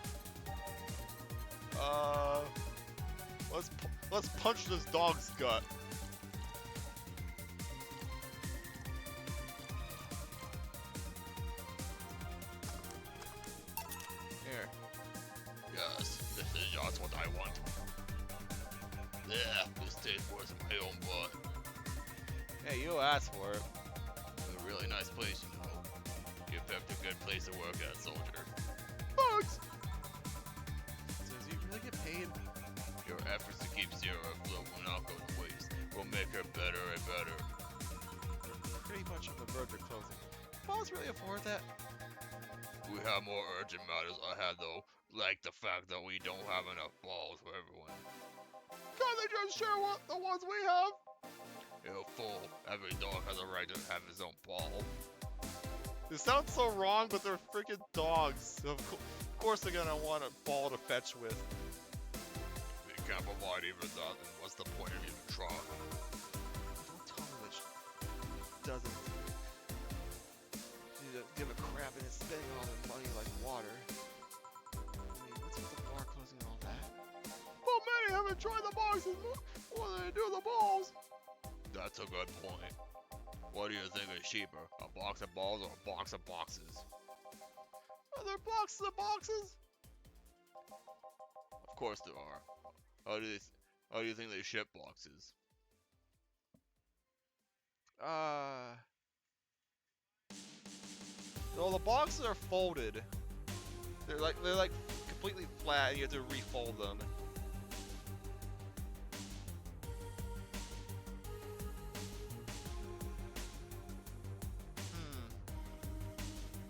Let's punch this dog's gut. Here. Yes, this is just what I want. Yeah, this tastes worse than my own blood. Hey, you asked for it. A really nice place, you know. You picked a good place to work at, soldier. Bugs! So does he really get paid? Your efforts to keep Sierra afloat will not go to waste. We'll make her better and better. Pretty much on the verge of closing. Boss really afford that? We have more urgent matters ahead though, like the fact that we don't have enough balls for everyone. Can't they just share the ones we have? You're full. Every dog has a right to have his own ball. This sounds so wrong, but they're freaking dogs. Of course they're gonna want a ball to fetch with. We can't provide even that, then what's the point of even trying? Don't tell me that she doesn't give a crap and is spending all their money like water. I mean, what's with the bar closing and all that? Well, many haven't tried the boxes more than they do the balls. That's a good point. What do you think is cheaper, a box of balls or a box of boxes? Are there boxes of boxes? Of course there are. How do you think they ship boxes? Well, the boxes are folded. They're like completely flat, and you have to refold them.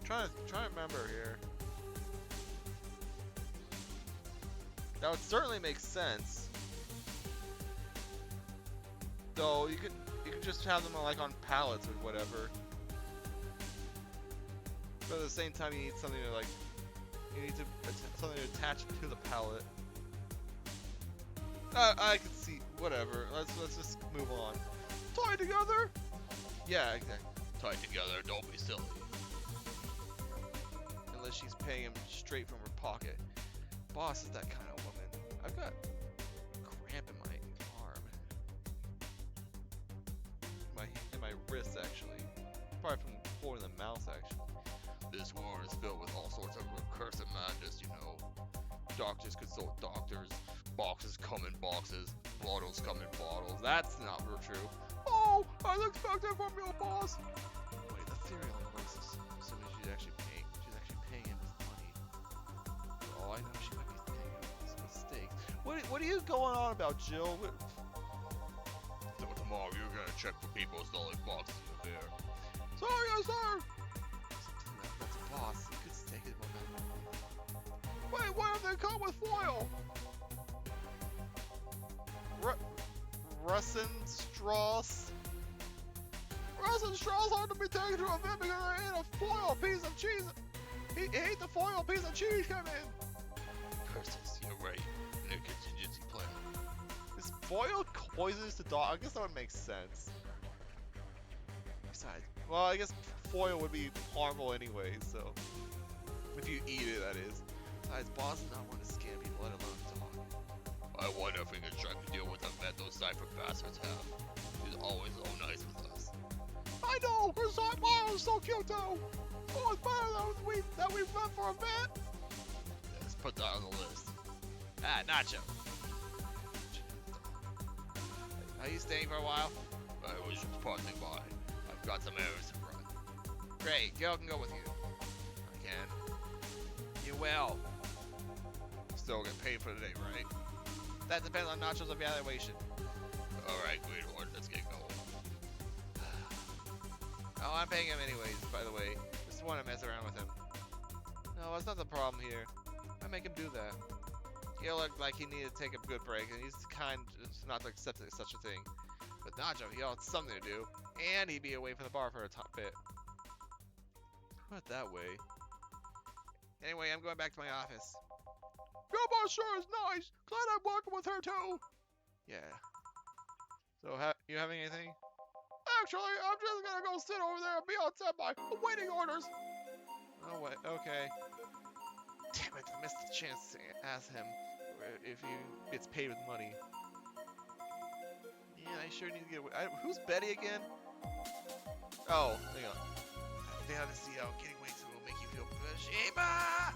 Trying to remember here. That would certainly make sense. Though you could just have them like on pallets or whatever. But at the same time, you need something to like. You need something to attach to the pallet. I can see. Whatever. Let's just move on. Tie together. Yeah, exactly. Tied together. Don't be silly. Unless she's paying him straight from her pocket. Boss is that kind of woman. I've got a cramp in my arm. In my wrist, actually. Probably from pulling the mouse, actually. This world is filled with all sorts of recursive madness, you know. Doctors consult doctors. Boxes come in boxes. Bottles come in bottles. That's not true. Oh, I expect it from your boss. Wait, the theory only works as soon as she's actually paying him his money. Oh, I know she might be paying him his mistakes. What are you going on about, Jill? So tomorrow you're gonna check for people stealing boxes in here. Sorry, yes, sir. That's a boss. You could stake it on that. Wait, why have they come with foil? Russenstrasse had to be taken to a vet because I ate a foil piece of cheese. He ate the foil piece of cheese came in. Curses, you're right. New contingency plan. Is foil poisonous to dog? I guess that would make sense. Besides, well, I guess foil would be harmful anyway, so. If you eat it, that is. Besides, boss does not want to scam people, let alone dog. I wonder if we can try to deal with the vet those cypher bastards have. He's always so nice with us. I know! Her smile is so cute though! Oh, it's better that we've met for a vet! Let's put that on the list. Ah, Nacho. Are you staying for a while? I was just passing by. I've got some errands to run. Great, Gail can go with you. I can. You will. Still get paid for the day, right? That depends on Nacho's evaluation. Alright, Greenhorn, let's get going. Oh, I'm paying him anyways, by the way. Just want to mess around with him. No, that's not the problem here. I make him do that. He looked like he needed to take a good break, and he's kind of not to accept such a thing. But Nacho, he had something to do, and he'd be away from the bar for a bit. Put it that way. Anyway, I'm going back to my office. Your boss sure is nice. Glad I'm working with her too. Yeah. So, you having anything? Actually, I'm just gonna go sit over there and be on standby, awaiting orders. Oh wait, okay. Damn it, I missed the chance to ask him if he gets paid with money. Yeah, I sure need to get. Who's Betty again? Oh, hang on. I failed to see how getting weights will make you feel good. Sheba!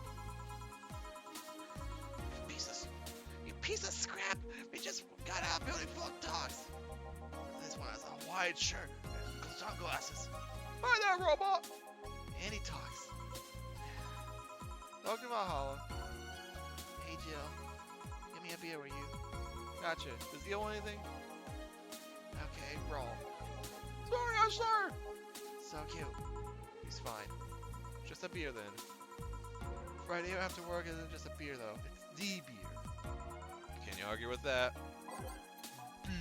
You piece of scrap! We just got out of a building full of dogs. This one has a wide shirt and sunglasses. Hi there, robot! And he talks. Dr. Valhalla. Hey, Jill. Give me a beer, will you? Gotcha. Does he owe anything? Okay, roll. Sorry, yes, sir! So cute. He's fine. Just a beer, then. Friday after work isn't just a beer, though. It's the beer. Can you argue with that? Beer.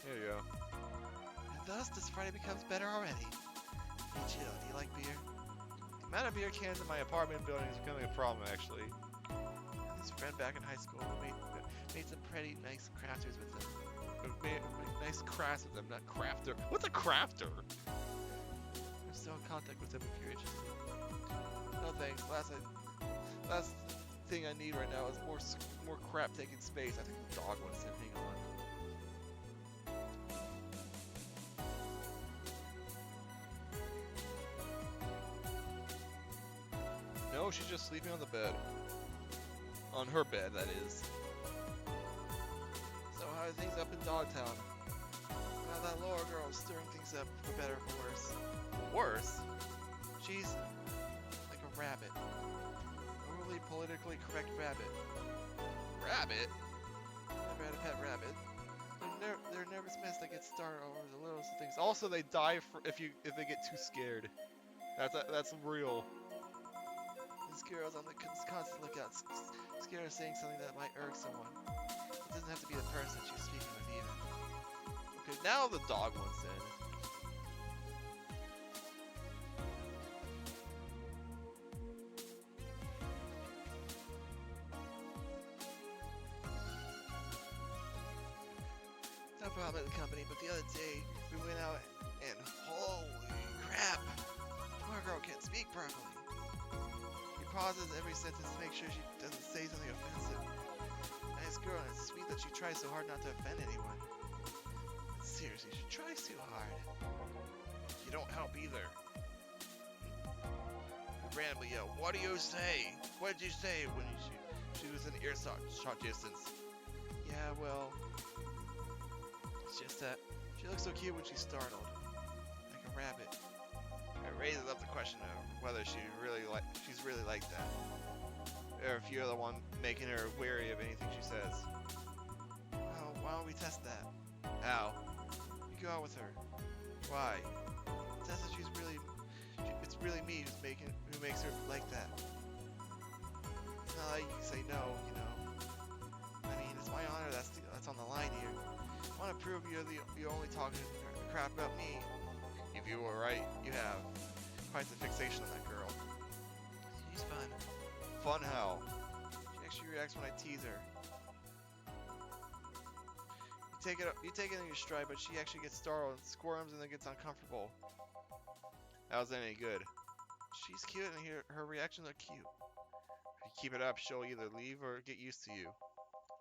There you go. And thus, this Friday becomes better already. Hey Jill, do you like beer? The amount of beer cans in my apartment building is becoming a problem, actually. This friend back in high school made some pretty nice crafters with them. Made nice crafts with them, not crafter. What's a crafter? I'm still in contact with them if you're interested. No thanks. Last Last thing I need right now is more crap taking space. I think the dog wants to hang on. No, she's just sleeping on the bed. On her bed, that is. So how are things up in Dogtown? Well, that Laura girl is stirring things up for better or for worse. Worse? She's like a rabbit. Overly politically correct rabbit. Rabbit? Never had a pet rabbit. They're nervous mess that get started over the littlest of things. Also, they die if they get too scared. That's real. This girl's on the constant lookout, scared of saying something that might irk someone. It doesn't have to be the person she's speaking with either. Okay, now the dog wants in. No problem at the company, but the other day we went out and holy crap! Poor girl can't speak properly. She pauses every sentence to make sure she doesn't say something offensive. Nice girl, and it's sweet that she tries so hard not to offend anyone. But seriously, she tries too hard. You don't help either. Randomly yell, "What do you say? What did you say?" when she was in earshot distance. Yeah, well, it's just that she looks so cute when she's startled, like a rabbit. It raises up the question of whether she's really like that, or if you're the one making her wary of anything she says. Well, why don't we test that? How? You go out with her. Why? Test that it's really me who makes her like that. It's not like you can say no, you know. I mean, it's my honor that's on the line here. I want to prove you're only talking crap about me. If you were right, you have quite the fixation on that girl. She's fun. Fun how? She actually reacts when I tease her. You take it in your stride, but she actually gets startled, squirms, and then gets uncomfortable. That wasn't any good. She's cute, and her reactions are cute. If you keep it up, she'll either leave or get used to you.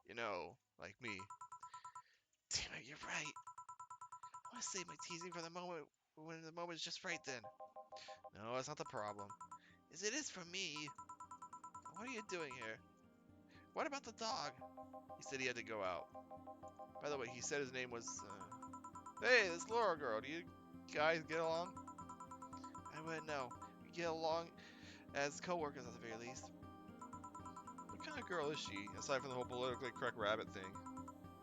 You know, like me. Damn it, you're right. I want to save my teasing for the moment when the moment is just right then. No, that's not the problem. It is for me. What are you doing here? What about the dog? He said he had to go out. By the way, he said his name was, Hey, this Laura girl, do you guys get along? I wouldn't know. We get along as co-workers at the very least. What kind of girl is she, aside from the whole politically correct rabbit thing?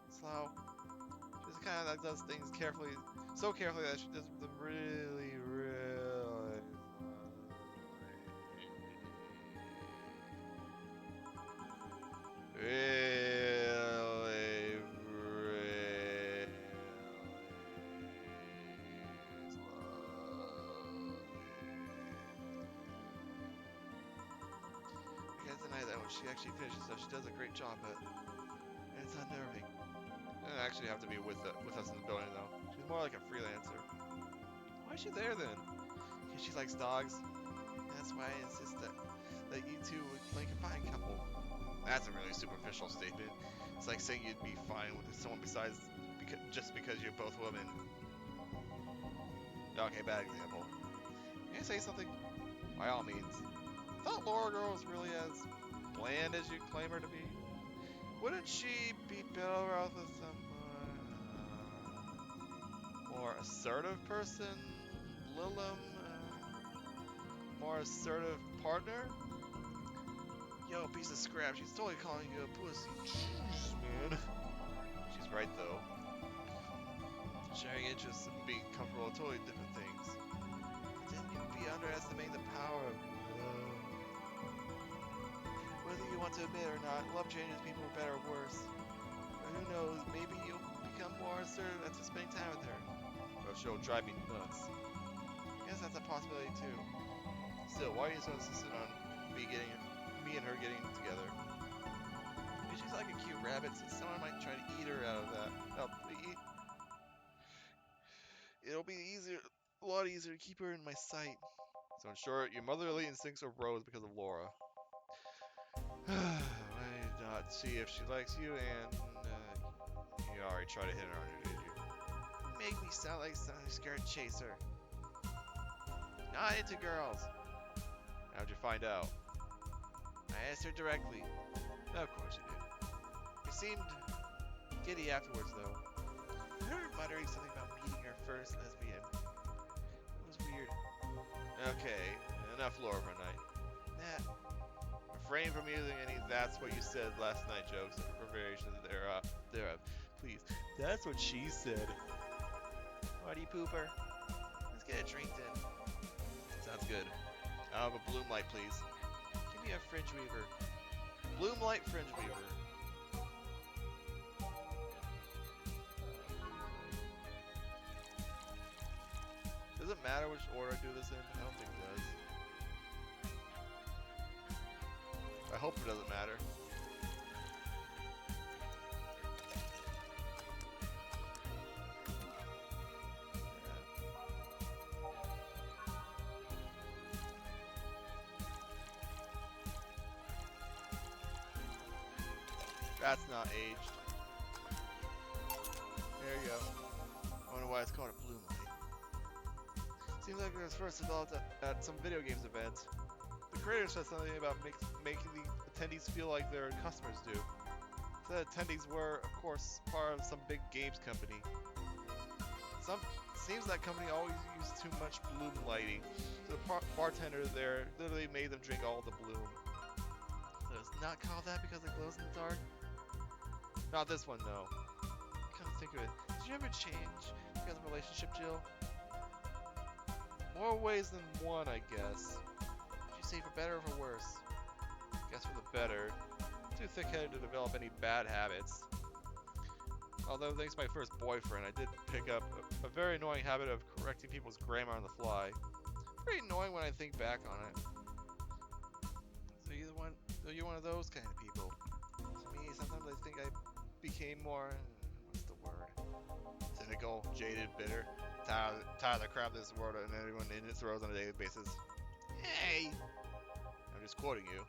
Slow. She's the kind that does things carefully, so carefully that she does them really, really deny that when she actually finishes stuff, she does a great job, but it's unnerving. She doesn't actually have to be with us in the building, though. She's more like a freelancer. Why is she there, then? Because she likes dogs. And that's why I insist that you two would make a fine couple. That's a really superficial statement. It's like saying you'd be fine with someone besides just because you're both women. Okay, bad example. Can you say something? By all means. I thought Laura Girl was really as bland as you claim her to be. Wouldn't she be better off with some more assertive person? Lilum? More assertive partner? Yo, piece of scrap, she's totally calling you a pussy. Jeez, man. She's right, though. Sharing interests and being comfortable are totally different things. Then you'd be underestimating the power of love. Whether you want to admit it or not, love changes people for better or worse. Or who knows, maybe you'll become more assertive after spending time with her. Or she'll drive me nuts. I guess that's a possibility too. Still, why are you so insistent on me and her getting together? Maybe she's like a cute rabbit, so someone might try to eat her out of that. It'll be a lot easier to keep her in my sight. So in short, your motherly instincts arose because of Laura. Why not see if she likes you and you already tried to hit her on her, did you? Make me sound like some scared chaser. Not into girls. How'd you find out? I asked her directly. Of course you did. You seemed giddy afterwards, though. I heard her muttering something about meeting her first lesbian. It was weird. Okay, enough lore for a night. Nah. Refrain from using any "that's what you said last night" jokes or variations thereof. Please. That's what she said. Party pooper. Let's get a drink then. Sounds good. I'll have a bloom light, please. Give me a fringe weaver. Bloom light fringe weaver. Does it matter which order I do this in? I don't think it does. I hope it doesn't matter. That's not aged. There you go. I wonder why it's called a bloom light. Seems like it was first developed at some video games event. The creator said something about making the attendees feel like their customers do. The attendees were, of course, part of some big games company. Seems that company always used too much bloom lighting, so the bartender there literally made them drink all the bloom. So it's not called that because it glows in the dark? Not this one, no. Come to think of it, did you ever change because of a relationship, Jill? More ways than one, I guess. Did you say for better or for worse? Guess for the better. Too thick-headed to develop any bad habits. Although thanks to my first boyfriend, I did pick up a very annoying habit of correcting people's grammar on the fly. Pretty annoying when I think back on it. So you're one of those kind of people. To me, sometimes I think I became more, what's the word? Cynical, jaded, bitter. Tired of the crap this world and everyone in it throws on a daily basis. Hey! I'm just quoting you.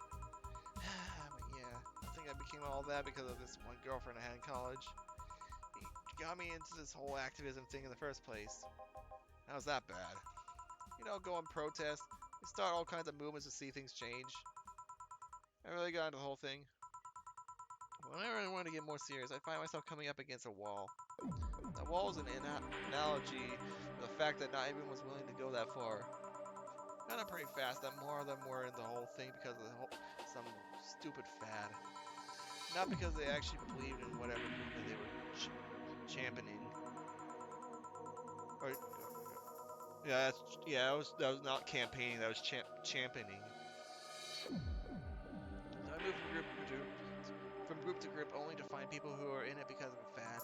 But yeah, I think I became all that because of this one girlfriend I had in college. She got me into this whole activism thing in the first place. How's that bad? You know, go and protest, and start all kinds of movements to see things change. I really got into the whole thing. Whenever I want to get more serious, I find myself coming up against a wall. That wall is an analogy to the fact that not everyone was willing to go that far. Found out pretty fast that more of them were in the whole thing because of some stupid fad. Not because they actually believed in whatever movement they were championing. Or, that was not campaigning, that was championing. So I moved from group to group only to find people who were in it because of a fad.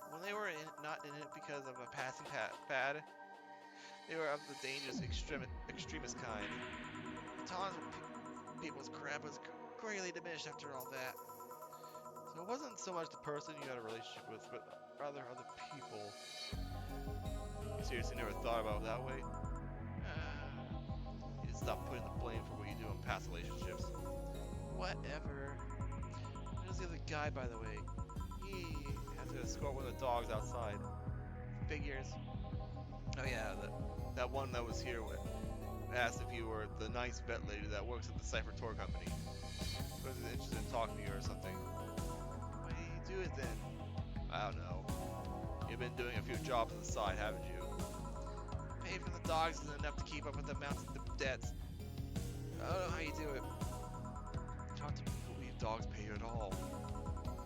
When they were not in it because of a passing fad, they were of the dangerous extremist kind. The tolerance for people's crap was greatly diminished after all that. So it wasn't so much the person you had a relationship with, but rather other people. Seriously, never thought about it that way. You need to stop putting the blame for what you do in past relationships. Whatever. There's the other guy, by the way. He has to escort one of the dogs outside. Figures. Oh yeah, that one that was here asked if you were the nice vet lady that works at the Cypher Tour Company. Was interested in talking to you or something. Why do you do it then? I don't know. You've been doing a few jobs on the side, haven't you? Pay for the dogs isn't enough to keep up with the amounts of the debts. I don't know how you do it. Talk to people who leave dogs pay you at all.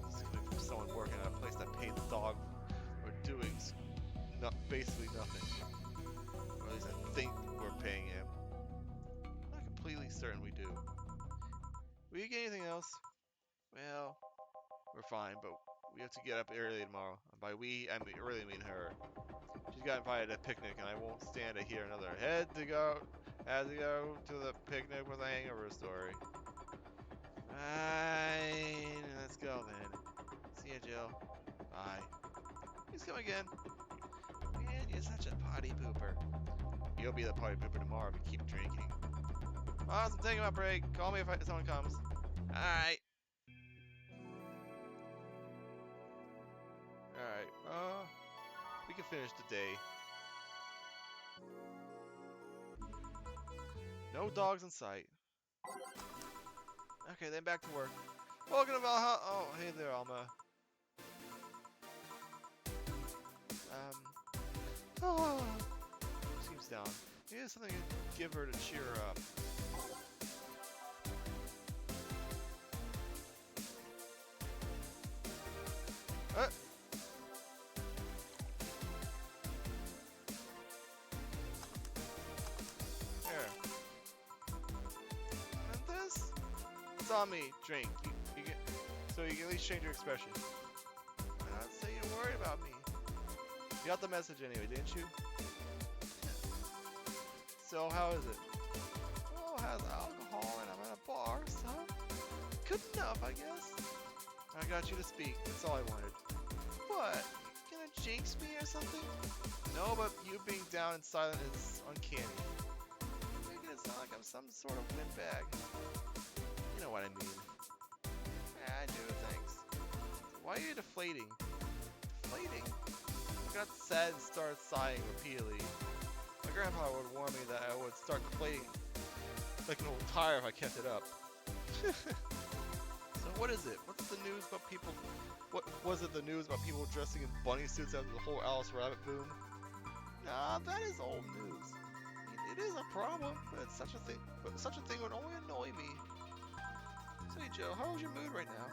It's coming from someone working at a place that pays the dog for doing basically nothing. Or at least I think we're paying him. I'm not completely certain we do. Will you get anything else? Well, we're fine, but we have to get up early tomorrow. And by we, I really mean her. She's got invited to a picnic, and I won't stand to hear another had to go to the picnic with a hangover story. Fine, let's go then. See ya, Jill. Bye. Please come again. Man, you're such a potty pooper. You'll be the potty pooper tomorrow if you keep drinking. Awesome, taking my break. Call me if someone comes. Alright. Alright, we can finish the day. No dogs in sight. Okay, then back to work. Welcome to Valhalla. Oh, hey there, Alma. Oh, seems down. Here's something to give her to cheer her up. Here. And this? It's on me. Drink. You get, so you can at least change your expression. I'd say you're worried about me. You got the message anyway, didn't you? So how is it? Oh, it has alcohol and I'm at a bar, so good enough, I guess. I got you to speak. That's all I wanted. What? You gonna jinx me or something? No, but you being down and silent is uncanny. Making it sound like I'm some sort of windbag. You know what I mean. Yeah, I do, thanks. Why are you deflating? Deflating? I got sad and started sighing repeatedly. My grandpa would warn me that I would start deflating like an old tire if I kept it up. So what is it? What's the news about people? What was it? The news about people dressing in bunny suits after the whole Alice Rabbit boom? Nah, that is old news. I mean, it is a problem, but such a thing would only annoy me. Say, Joe, how is your mood right now?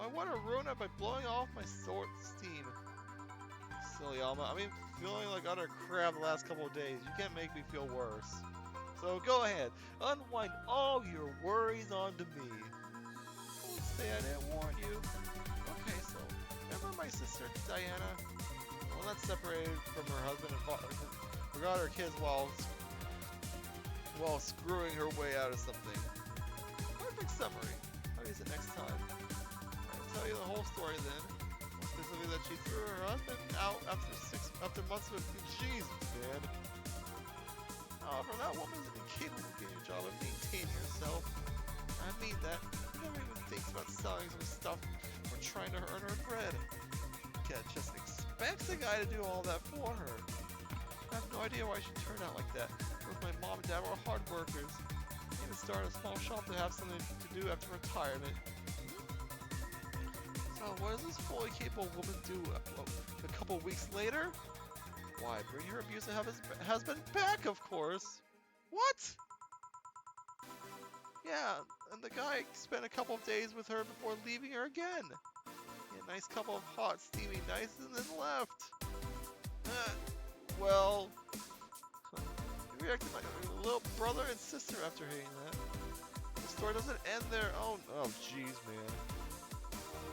I want to ruin it by blowing off my steam. Silly Alma, I've been feeling like utter crap the last couple of days. You can't make me feel worse. So go ahead, unwind all your worries onto me. Don't say I didn't warn you. Okay, so remember my sister Diana? Well, that's separated from her husband and forgot her kids while screwing her way out of something. Perfect summary. How is it next time? I'll tell you the whole story then. Specifically that she threw her husband out after months of jeez, man. However, that woman is incapable of getting a job and maintaining herself. I mean that. She never even thinks about selling some stuff or trying to earn her bread. Cat just expects a guy to do all that for her. I have no idea why she turned out like that. Both my mom and dad were hard workers. They even started a small shop to have something to do after retirement. So what does this fully capable woman do a couple weeks later? Why, bring her abusive husband back, of course. What? Yeah, and the guy spent a couple of days with her before leaving her again. He had a nice couple of hot, steamy nights and then left. Well, you reacted like a little brother and sister after hearing that. The story doesn't end there. Oh jeez, man.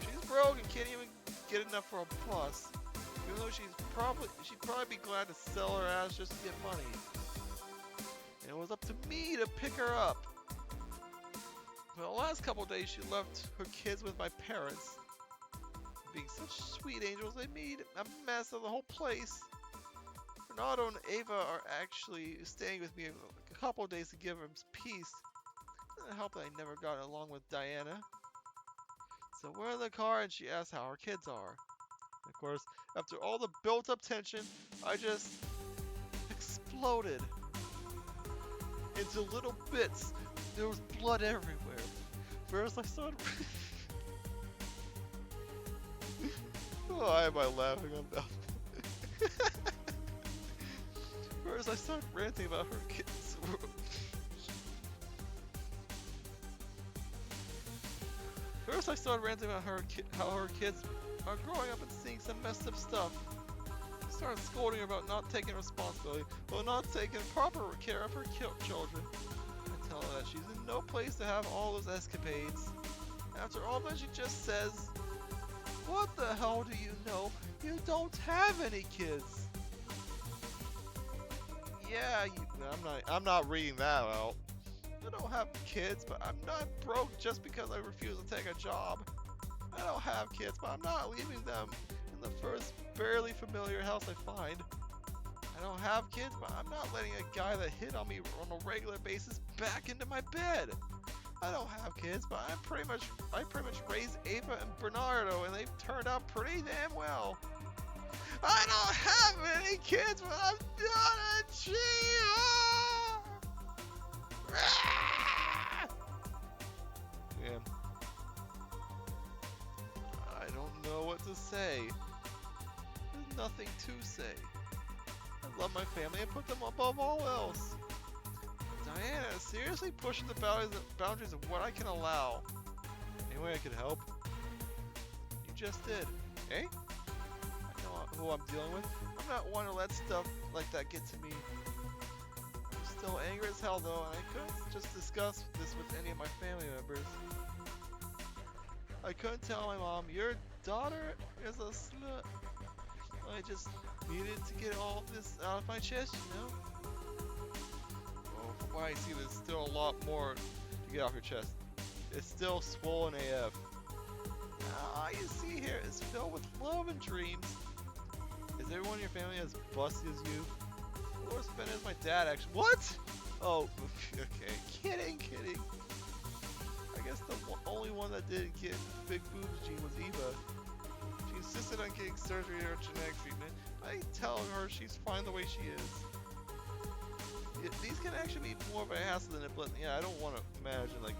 She's broke and can't even get enough for a plus. Even though she'd probably be glad to sell her ass just to get money. And it was up to me to pick her up. For the last couple of days, she left her kids with my parents. Being such sweet angels, they made a mess of the whole place. Renato and Ava are actually staying with me a couple of days to give them peace. It doesn't help that I never got along with Diana. So we're in the car and she asks how her kids are. Of course, after all the built-up tension, I just exploded into little bits. There was blood everywhere. First I started... Why am I laughing about First I started ranting about her kids. First I started ranting about how her kids are growing up and seeing some messed up stuff. I started scolding her about not taking responsibility, but not taking proper care of her children. I tell her that she's in no place to have all those escapades. After all that, she just says, "What the hell do you know? You don't have any kids." Yeah, I'm not reading that out. I don't have kids, but I'm not broke just because I refuse to take a job. I don't have kids, but I'm not leaving them in the first barely familiar house I find. I don't have kids, but I'm not letting a guy that hit on me on a regular basis back into my bed. I don't have kids, but I pretty much raised Ava and Bernardo, and they've turned out pretty damn well. I don't have any kids, but I'm gonna cheat. Man, I don't know what to say. There's nothing to say. I love my family and put them above all else. Diana is seriously pushing the boundaries of what I can allow. Any way I can help? You just did. Eh? I know who I'm dealing with. I'm not one to let stuff like that get to me. I'm still angry as hell though, and I couldn't just discuss this with any of my family members. I couldn't tell my mom, your daughter is a slut. I just needed to get all this out of my chest, you know? Oh, from what I see, there's still a lot more to get off your chest. It's still swollen AF. All you see here is filled with love and dreams. Is everyone in your family as busty as you? The worst offender is my dad, actually. What? Oh, okay. Kidding. I guess the only one that didn't get big boobs gene was Eva. She insisted on getting surgery or genetic treatment. I tell her she's fine the way she is. These can actually be more of a hassle than a blip. Yeah, I don't want to imagine that.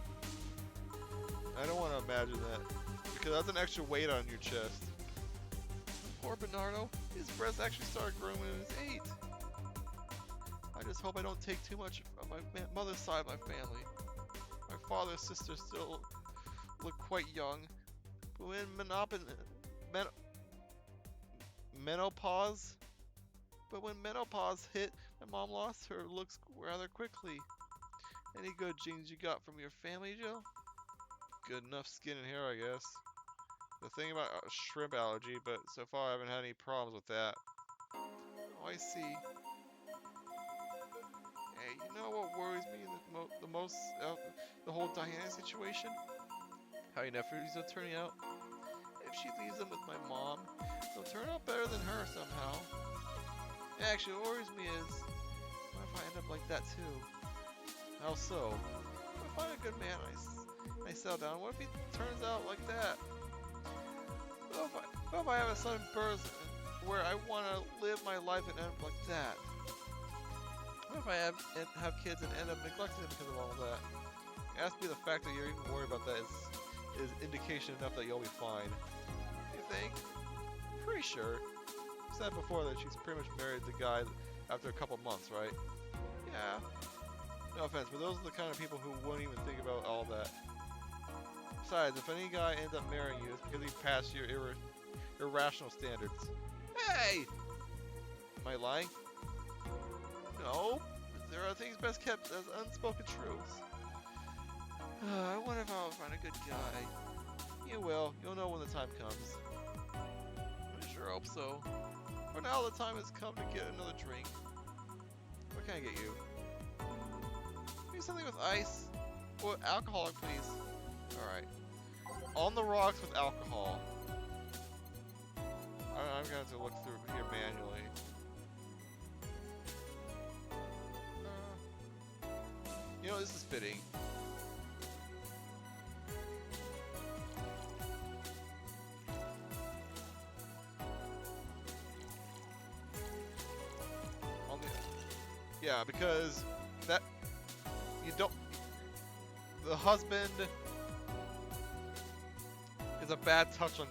Because that's an extra weight on your chest. Poor Bernardo. His breasts actually started growing when he was 8. I just hope I don't take too much of my mother's side of my family. My father's sister still look quite young. But when menopause hit, my mom lost her looks rather quickly. Any good genes you got from your family, Jill? Good enough skin and hair, I guess. The thing about shrimp allergy, but so far I haven't had any problems with that. Oh, I see. Hey, you know what worries me the most the whole Diana situation? How your nephews are turning out. If she leaves them with my mom, they'll turn out better than her somehow. Actually, what worries me is, what if I end up like that too? How so? What if I find a good man and I settle down? What if he turns out like that? What if I have a sudden burst where I want to live my life and end up like that? What if I have kids and end up neglecting them because of all of that? It has to be the fact that you're even worried about that is indication enough that you'll be fine. You think? Pretty sure. I said before that she's pretty much married the guy after a couple months, right? Yeah. No offense, but those are the kind of people who wouldn't even think about all that. Besides, if any guy ends up marrying you, it's because he passed your irrational standards. Hey! Am I lying? No. There are things best kept as unspoken truths. I wonder if I'll find a good guy. You will. You'll know when the time comes. I sure hope so. For now, the time has come to get another drink. What can I get you? Maybe something with ice. Or alcoholic, please. Alright. On the rocks with alcohol. I'm gonna have to look through here manually. You know, this is fitting. Yeah, because that you don't. The husband is a bad touch on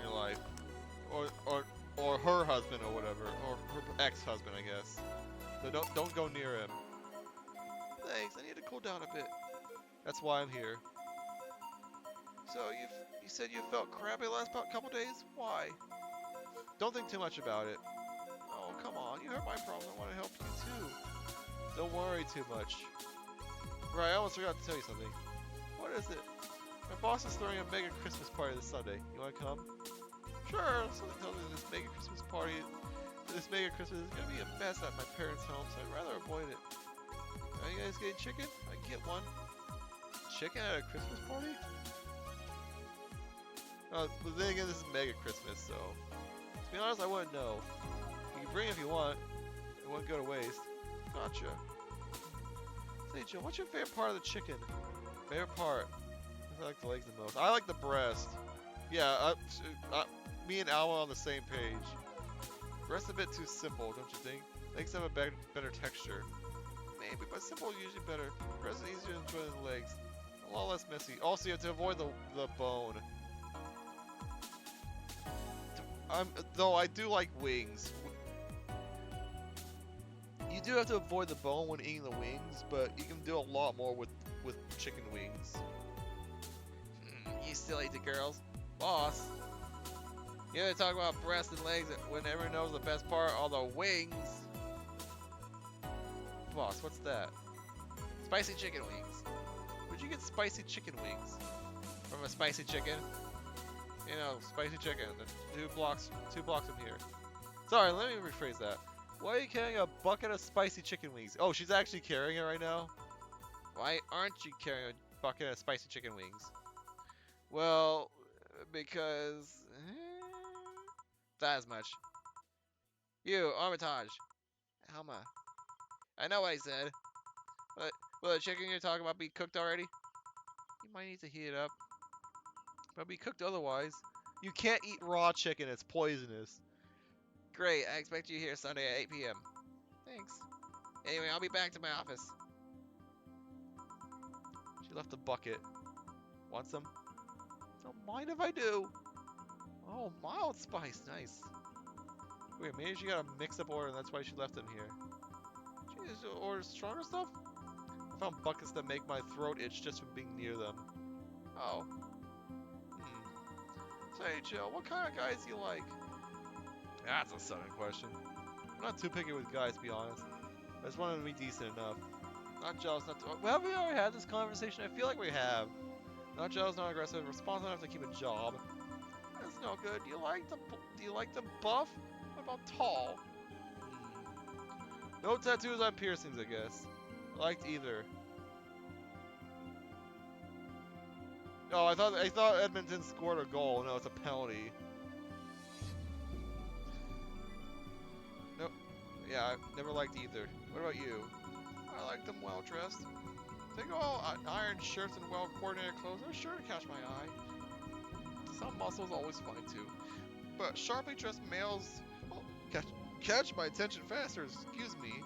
your life, or her husband or whatever, or her ex-husband, I guess. So don't go near him. Thanks. I need to cool down a bit. That's why I'm here. So you said you felt crappy the last couple days. Why? Don't think too much about it. Oh, come on. You heard my problem. I want to help you too. Don't worry too much. Right, I almost forgot to tell you something. What is it? My boss is throwing a mega Christmas party this Sunday. You want to come? Sure. Something tells me this mega Christmas is going to be a mess at my parents' home, so I'd rather avoid it. Are you guys getting chicken? I can get one. Chicken at a Christmas party? But then again, this is mega Christmas, so... To be honest, I wouldn't know. You can bring it if you want. It wouldn't go to waste. Gotcha. Say, Jill, what's your favorite part of the chicken? Favorite part? I like the legs the most. I like the breast. Yeah, me and Alma on the same page. Breast a bit too simple, don't you think? Legs have a better texture. Maybe, but simple is usually better. Breast is easier to enjoy than legs. A lot less messy. Also, you have to avoid the bone. Though I do like wings. You do have to avoid the bone when eating the wings, but you can do a lot more with chicken wings. You still eat the girls? Boss. You know, they talk about breasts and legs when everyone knows the best part are the wings. Boss, what's that? Spicy chicken wings. Where'd you get spicy chicken wings? From a spicy chicken? You know, spicy chicken. Two blocks from here. Sorry, let me rephrase that. Why are you carrying a bucket of spicy chicken wings? Oh, she's actually carrying it right now? Why aren't you carrying a bucket of spicy chicken wings? Well, because... that as much. You, Armitage. Alma. I know what I said. But will the chicken you're talking about be cooked already? You might need to heat it up. But it'll be cooked otherwise. You can't eat raw chicken, it's poisonous. Great, I expect you here Sunday at 8 p.m. Thanks. Anyway, I'll be back to my office. She left the bucket. Want some? Don't mind if I do. Oh, mild spice, nice. Wait, maybe she got a mix-up order and that's why she left them here. She just ordered stronger stuff? I found buckets that make my throat itch just from being near them. Oh. Say, Jill, what kind of guys do you like? That's a sudden question. I'm not too picky with guys, to be honest. I just want them to be decent enough. Not jealous, not too... Well, have we already had this conversation? I feel like we have. Not jealous, not aggressive, responsible enough to keep a job. That's no good. Do you like them buff? What about tall? No tattoos on piercings, I guess. I liked either. Oh, I thought Edmonton scored a goal. No, it's a penalty. Nope. Yeah, I never liked either. What about you? I like them well dressed. Think all iron shirts and well coordinated clothes are sure to catch my eye. Some muscles always fine too, but sharply dressed males catch my attention faster. Excuse me.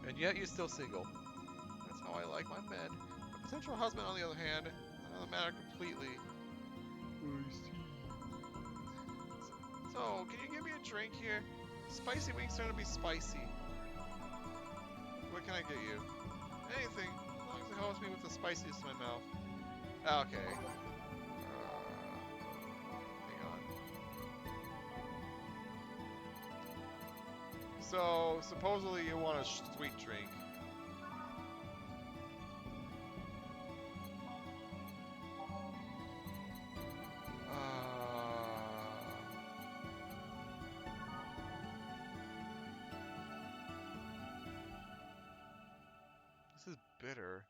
And yet you're still single. That's how I like my men. A potential husband, on the other hand, doesn't matter completely. I see. So, can you give me a drink here? Spicy wings starting to be spicy. What can I get you? Anything, as long as it helps me with the spiciness in my mouth. Okay. Hang on. So, supposedly you want a sweet drink. This is bitter.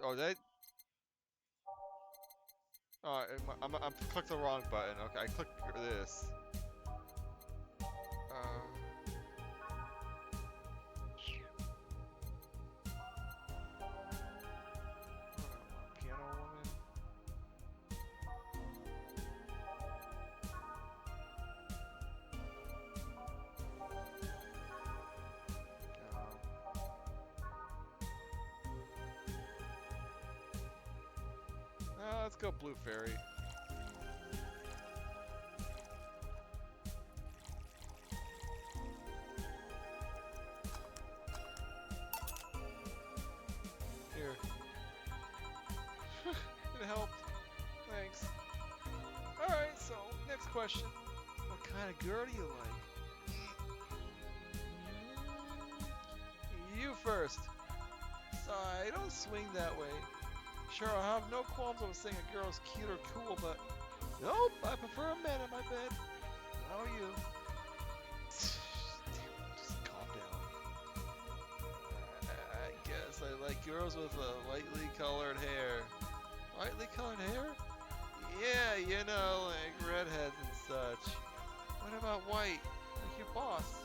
Oh, they... Oh, I'm clicked the wrong button. Okay, I clicked this. Piano woman. Let's go Blue Fairy. Here. It helped. Thanks. Alright, so, next question. What kind of girl do you like? You first. Sorry, I don't swing that way. Sure, I have no qualms over saying a girl's cute or cool, but nope, I prefer a man in my bed. How are you? Damn, just calm down. I guess I like girls with lightly colored hair. Lightly colored hair? Yeah, you know, like redheads and such. What about white? Like your boss?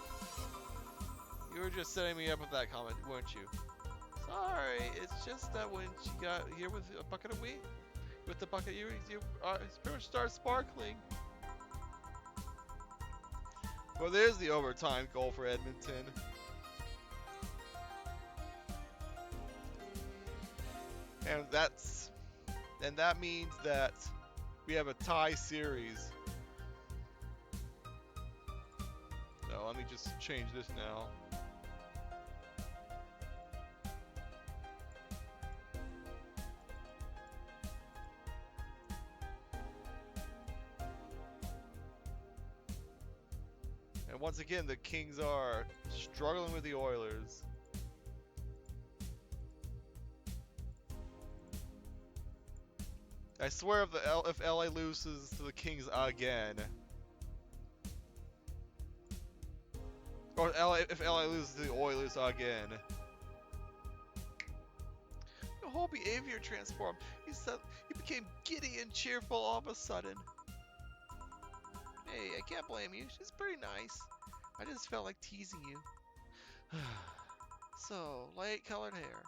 You were just setting me up with that comment, weren't you? Sorry, it's just that when she got here with a bucket of wheat, with the bucket, you pretty much started sparkling. Well, there's the overtime goal for Edmonton. And that means that we have a tie series. So let me just change this now. And once again, the Kings are struggling with the Oilers. I swear if LA loses to the Kings again, or if LA loses to the Oilers again, the whole behavior transformed. He became giddy and cheerful all of a sudden. Hey, I can't blame you. She's pretty nice. I just felt like teasing you. So, light-colored hair.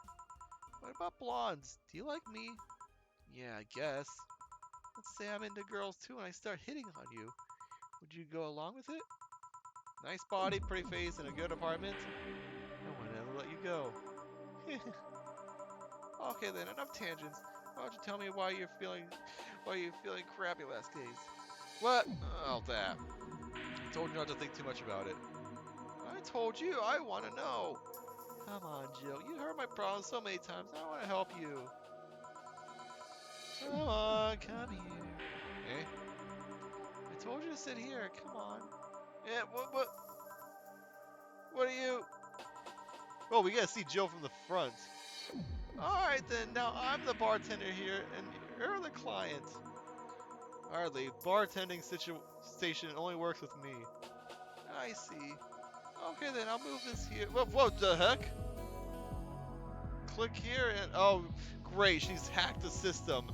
What about blondes? Do you like me? Yeah, I guess. Let's say I'm into girls too and I start hitting on you. Would you go along with it? Nice body, pretty face, and a good apartment? I wouldn't ever let you go. Okay then, enough tangents. Why don't you tell me why you're feeling crappy last days? What? Oh, that. I told you not to think too much about it. I told you, I want to know. Come on, Jill. You heard my problems so many times. I want to help you. Come on, come here. Eh? I told you to sit here. Come on. Yeah, what are you? Oh, we gotta see Jill from the front. Alright then, now I'm the bartender here, and you're the client. Hardly. Bartending station only works with me. I see. Okay then, I'll move this here. What the heck? Click here and... Oh, great, she's hacked the system.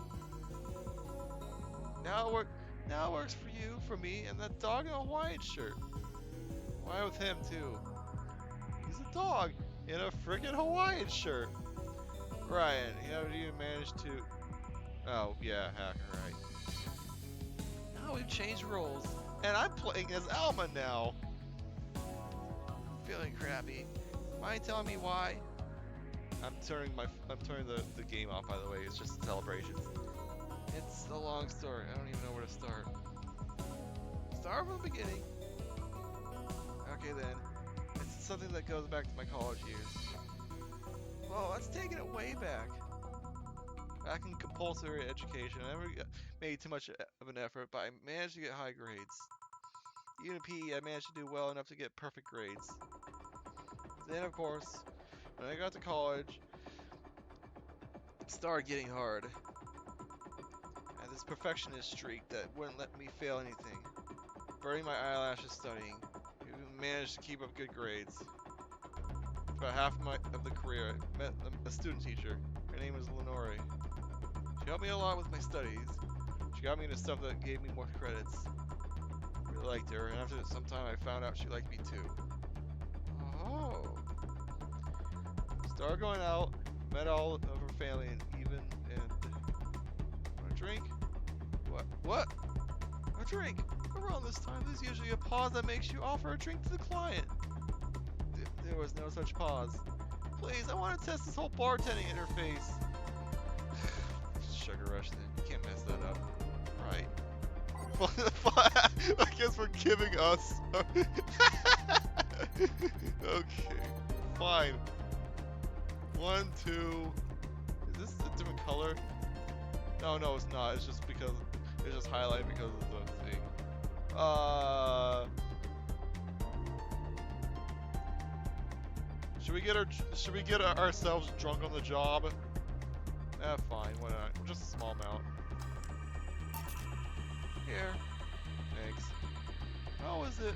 Now it works for you, for me, and that dog in a Hawaiian shirt. Why with him too? He's a dog in a freaking Hawaiian shirt. Ryan, how do you manage to... Oh, yeah, hacker, right. Now we've changed roles, and I'm playing as Alma now. Feeling crappy. Mind telling me why? I'm turning the game off, by the way. It's just celebrations. It's a long story. I don't even know where to start. Start from the beginning. Okay then. It's something that goes back to my college years. Well, let's take it way back. Back in compulsory education, I never made too much of an effort, but I managed to get high grades. Even in PE, I managed to do well enough to get perfect grades. Then, of course, when I got to college, it started getting hard. I had this perfectionist streak that wouldn't let me fail anything. Burning my eyelashes studying. Even managed to keep up good grades. For about half of the career, I met a student teacher. Her name was Lenore. She helped me a lot with my studies. She got me into stuff that gave me more credits. I really liked her, and after some time I found out she liked me too. Oh. Started going out, met all of her family and want a drink? What? A drink? Around this time, there's usually a pause that makes you offer a drink to the client. There was no such pause. Please, I want to test this whole bartending interface. Sugar rush then. You can't mess that up. Right. I guess we're giving us. Okay. Fine. 1, 2. Is this a different color? No, it's not. It's just because it's just highlighted because of the thing. Should we get ourselves drunk on the job? Fine. Why not? Just a small amount. Here. Thanks. How is it?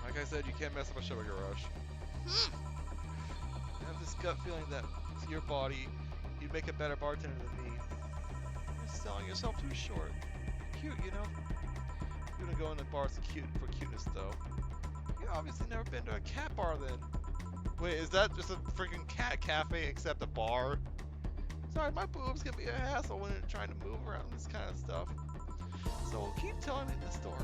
Like I said, you can't mess up a sugar rush. I have this gut feeling that with your body, you'd make a better bartender than me. You're selling yourself too short. Cute, you know? You wouldn't go into bars for cuteness, though. You obviously never been to a cat bar, then. Wait, is that just a freaking cat cafe except a bar? Sorry, my boobs can be a hassle when you're trying to move around this kind of stuff. So keep telling me the story.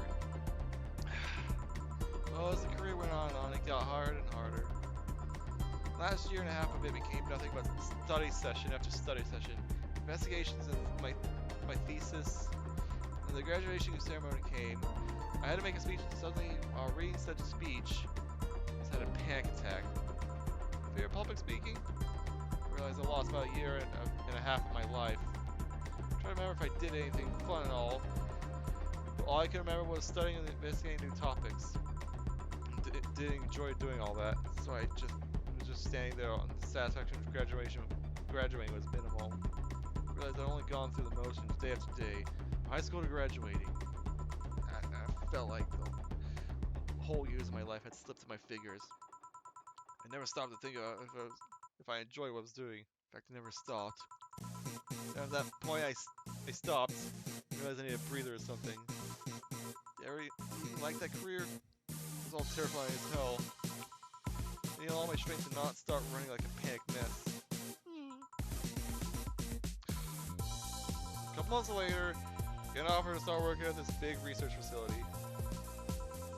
Well, as the career went on, it got harder and harder. Last year and a half of it became nothing but study session after study session. Investigations of my thesis. And the graduation ceremony came. I had to make a speech, and suddenly, while reading such a speech, I just had a panic attack. Fear of public speaking? I realized I lost about a year and a half of my life. I'm trying to remember if I did anything fun at all. But all I can remember was studying and investigating new topics. Didn't enjoy doing all that, so I was just standing there, and the satisfaction of graduating was minimal. I realized I'd only gone through the motions day after day, from high school to graduating. I felt like the whole years of my life had slipped through my fingers. I never stopped to think about if I enjoyed what I was doing. In fact, I never stopped. And at that point, I stopped. Realized I needed a breather or something. You like that career? It was all terrifying as hell. I needed all my strength to not start running like a panicked mess. A couple months later, I got an offer to start working at this big research facility.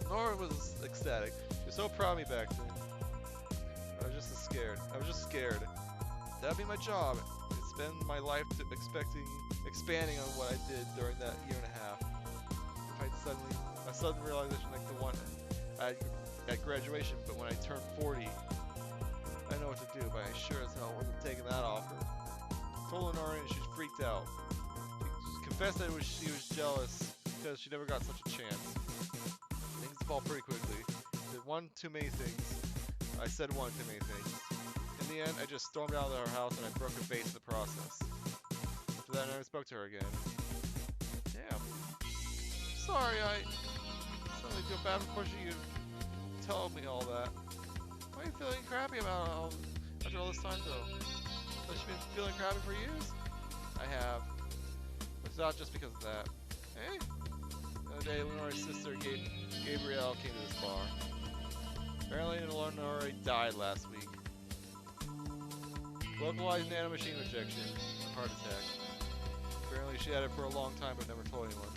Nora was ecstatic. She was so proud of me back then. I was just scared. That'd be my job. I'd spend my life expanding on what I did during that year and a half. If a sudden realization like the one I had at graduation, but when I turned 40, I know what to do, but I sure as hell wasn't taking that offer. I told Nora and she freaked out. She confessed that she was jealous because she never got such a chance. Things fall pretty quickly. I did one too many things. I said one too many things. In the end, I just stormed out of our house and I broke her face in the process. After that, I never spoke to her again. Damn. Sorry, I suddenly feel bad for pushing you to tell me all that. Why are you feeling crappy about it all after all this time, though? Have you been feeling crappy for years? I have. But it's not just because of that. Hey? The other day, Lenore's sister, Gabrielle, came to this bar. Apparently, Lenore died last week. Localized nanomachine rejection, heart attack. Apparently, she had it for a long time but never told anyone.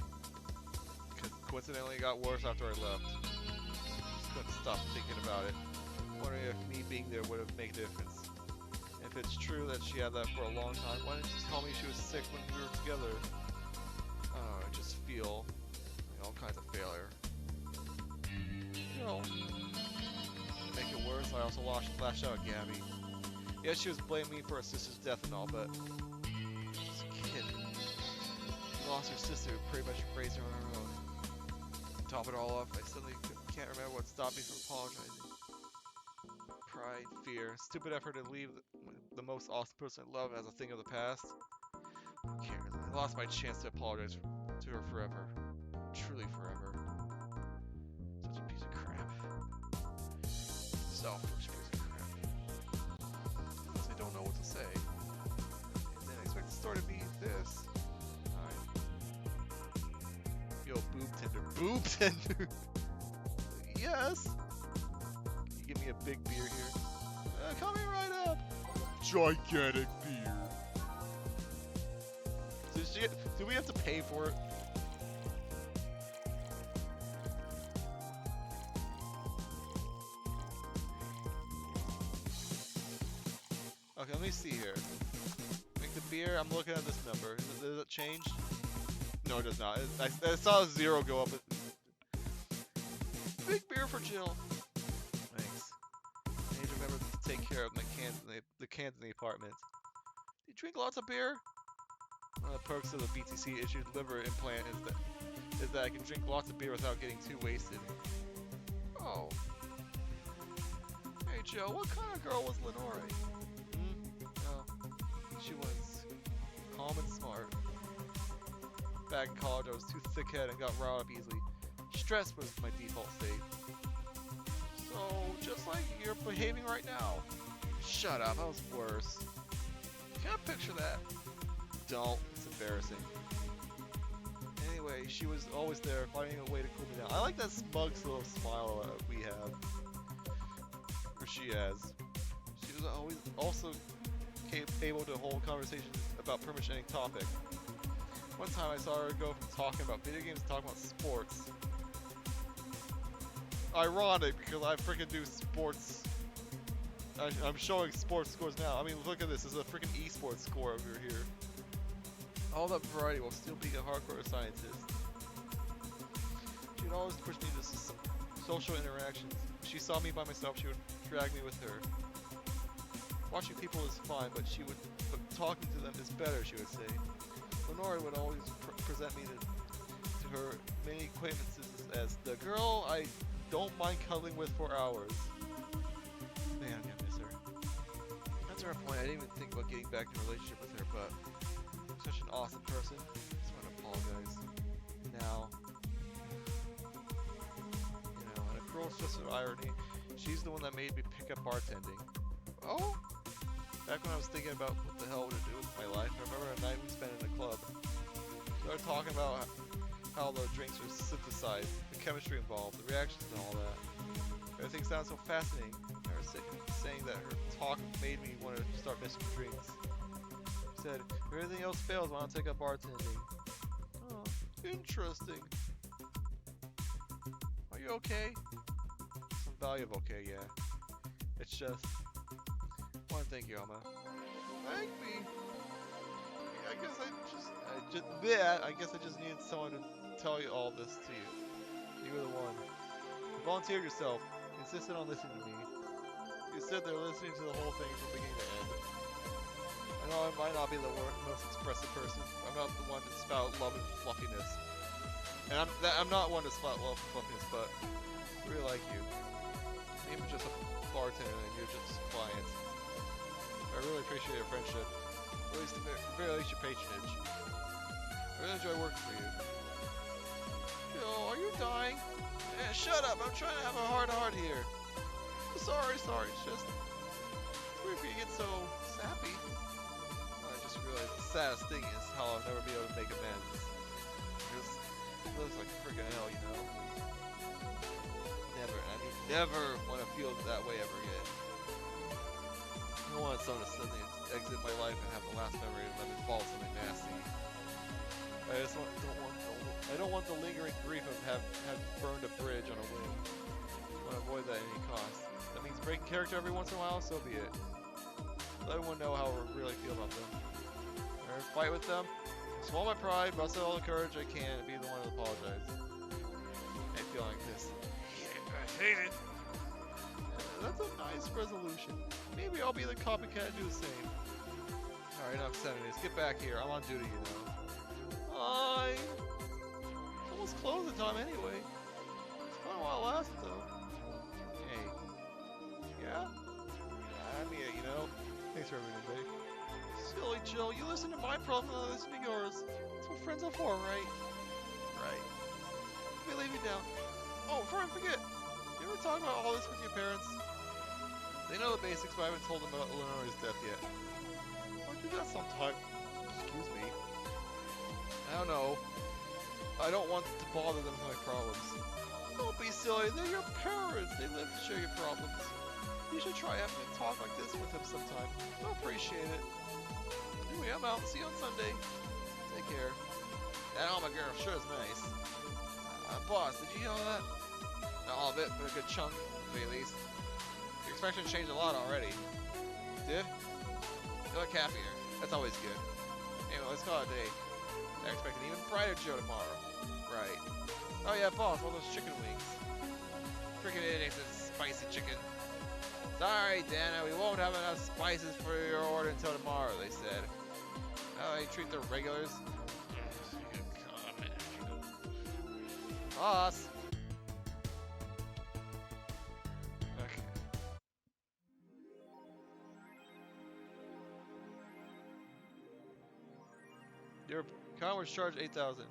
Coincidentally, it got worse after I left. Just couldn't stop thinking about it, wondering if me being there would have made a difference. If it's true that she had that for a long time, why didn't you tell me she was sick when we were together? I don't know, I just feel all kinds of failure. You know, to make it worse, I also lashed out at Gabby. Yes, she was blaming me for her sister's death and all, but she's a kid. She lost her sister, who pretty much raised her on her own. To top it all off, I suddenly can't remember what stopped me from apologizing. Pride, fear, stupid effort to leave the most awesome person I love as a thing of the past. Who cares? I lost my chance to apologize to her forever. Truly forever. Such a piece of crap. Selfish piece of crap. I don't know what to say. I didn't expect the story to be this. Yo, boob tender. Boob tender! Yes! Can you give me a big beer here? Coming right up! Gigantic beer! Do we have to pay for it? Okay, let me see here. Make the beer, I'm looking at this number. Does it change? No, it does not. I saw a 0 go up. Big beer for Jill. Thanks. I need to remember to take care of my cans the cans in the apartment. Do you drink lots of beer? One of the perks of the BTC issued liver implant is that I can drink lots of beer without getting too wasted. Oh. Hey Joe, what kind of girl was Lenore? Oh, she was calm and smart. Back in college, I was too thick-headed and got riled up easily. Stress was my default state. So, just like you're behaving right now. Shut up, I was worse. Can't picture that. Don't, it's embarrassing. Anyway, she was always there, finding a way to cool me down. I like that smug little smile we have. Or she has. was always also able to hold conversations about pretty much any topic. One time I saw her go from talking about video games to talking about sports. Ironic, because I freaking do sports. I'm showing sports scores now. I mean, look at this. This is a freaking esports score over here. All that variety while still being a hardcore scientist. She would always push me to social interactions. If she saw me by myself, she would drag me with her. Watching people is fine, but talking to them is better, she would say. Lenora would always present me to her many acquaintances as the girl I don't mind cuddling with for hours. Man, I'm gonna miss her. That's her point. I didn't even think about getting back in a relationship with her, but such an awesome person. Just want to apologize. Now, you know, and a cruel twist of irony, she's the one that made me pick up bartending. Oh? Back when I was thinking about what the hell would it do with my life, I remember a night we spent in a club. We started talking about how the drinks were synthesized, the chemistry involved, the reactions and all that. Everything sounded so fascinating. I was saying that her talk made me want to start missing drinks. She said, if everything else fails, why not take up bartending? Oh, interesting. Are you okay? Some value of okay, yeah. It's just... thank you, Alma. Thank me. I guess I just needed someone to tell you all this to you. You were the one. You volunteered yourself. You insisted on listening to me. You stood there listening to the whole thing from beginning to end. I know I might not be the most expressive person. I'm not the one to spout love and fluffiness. And I'm not one to spout love and fluffiness, but I really like you. Even just a bartender and you're just a client. I really appreciate your friendship. At least, at the very least, your patronage. I really enjoy working for you. Yo, are you dying? Eh, shut up! I'm trying to have a heart-to-heart here. Sorry. It's just... It's weird for you to get so sappy. I just realized the saddest thing is how I'll never be able to make amends. Because it looks like freaking hell, you know? Never want to feel that way ever again. I don't want someone to suddenly exit my life and have the last memory of them involve something nasty. I don't want the lingering grief of have burned a bridge on a whim. I want to avoid that at any cost. That means breaking character every once in a while, so be it. Let everyone know how I really feel about them. I fight with them, swallow my pride, bust out all the courage I can, and be the one to apologize. I feel like this. I hate it. That's a nice resolution. Maybe I'll be the copycat and do the same. Alright, enough senators. Get back here. I'm on duty, you know. It's almost closing time anyway. It's fun while it lasts, though. Hey. Yeah? I mean, you know. Thanks for everything today. Silly Jill, you listen to my problem and I listen to yours. That's what friends are for, right? Right. Let me leave you down. Oh, before I forget. You ever talk about all this with your parents? They know the basics, but I haven't told them about Eleanor's death yet. I'll do that sometime. Excuse me. I don't know. I don't want to bother them with my problems. Don't be silly. They're your parents. They live to share your problems. You should try having a talk like this with them sometime. They'll appreciate it. Anyway, I'm out. See you on Sunday. Take care. That Alma girl sure is nice. Boss, did you know that? Not all of it, but a good chunk, at the least. Your expression changed a lot already. Did? You look happier. That's always good. Anyway, let's call it a day. I expect an even brighter Joe tomorrow. Right. Oh yeah, boss, all those chicken wings. Freaking idiots and spicy chicken. Sorry, Dana, we won't have enough spices for your order until tomorrow, they said. How they treat their regulars. Boss! Okay. Your account was charged $8,000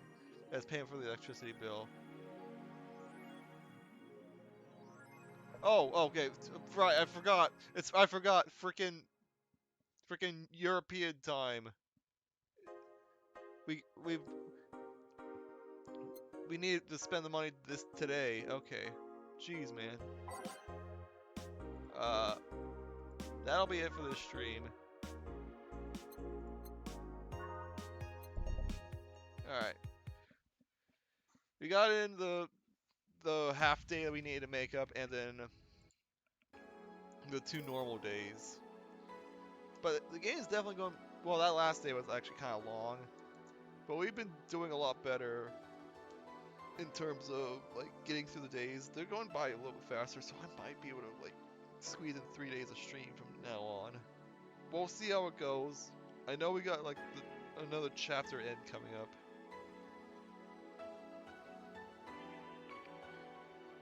as payment for the electricity bill. Oh, okay. Right, I forgot. I forgot. Frickin' European time. We need to spend the money today. Okay. Jeez, man. that'll be it for this stream. Alright. We got in the half day that we needed to make up, and then the 2 normal days. But the game is definitely going... Well, that last day was actually kind of long. But we've been doing a lot better in terms of, like, getting through the days. They're going by a little bit faster, so I might be able to, like, squeeze in 3 days of stream from now on. We'll see how it goes. I know we got, like, another chapter end coming up.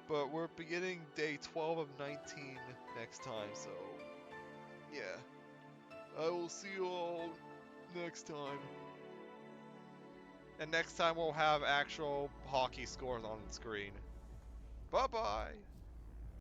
But we're beginning day 12 of 19 next time, so... Yeah. I will see you all next time. And next time we'll have actual hockey scores on the screen. Bye-bye!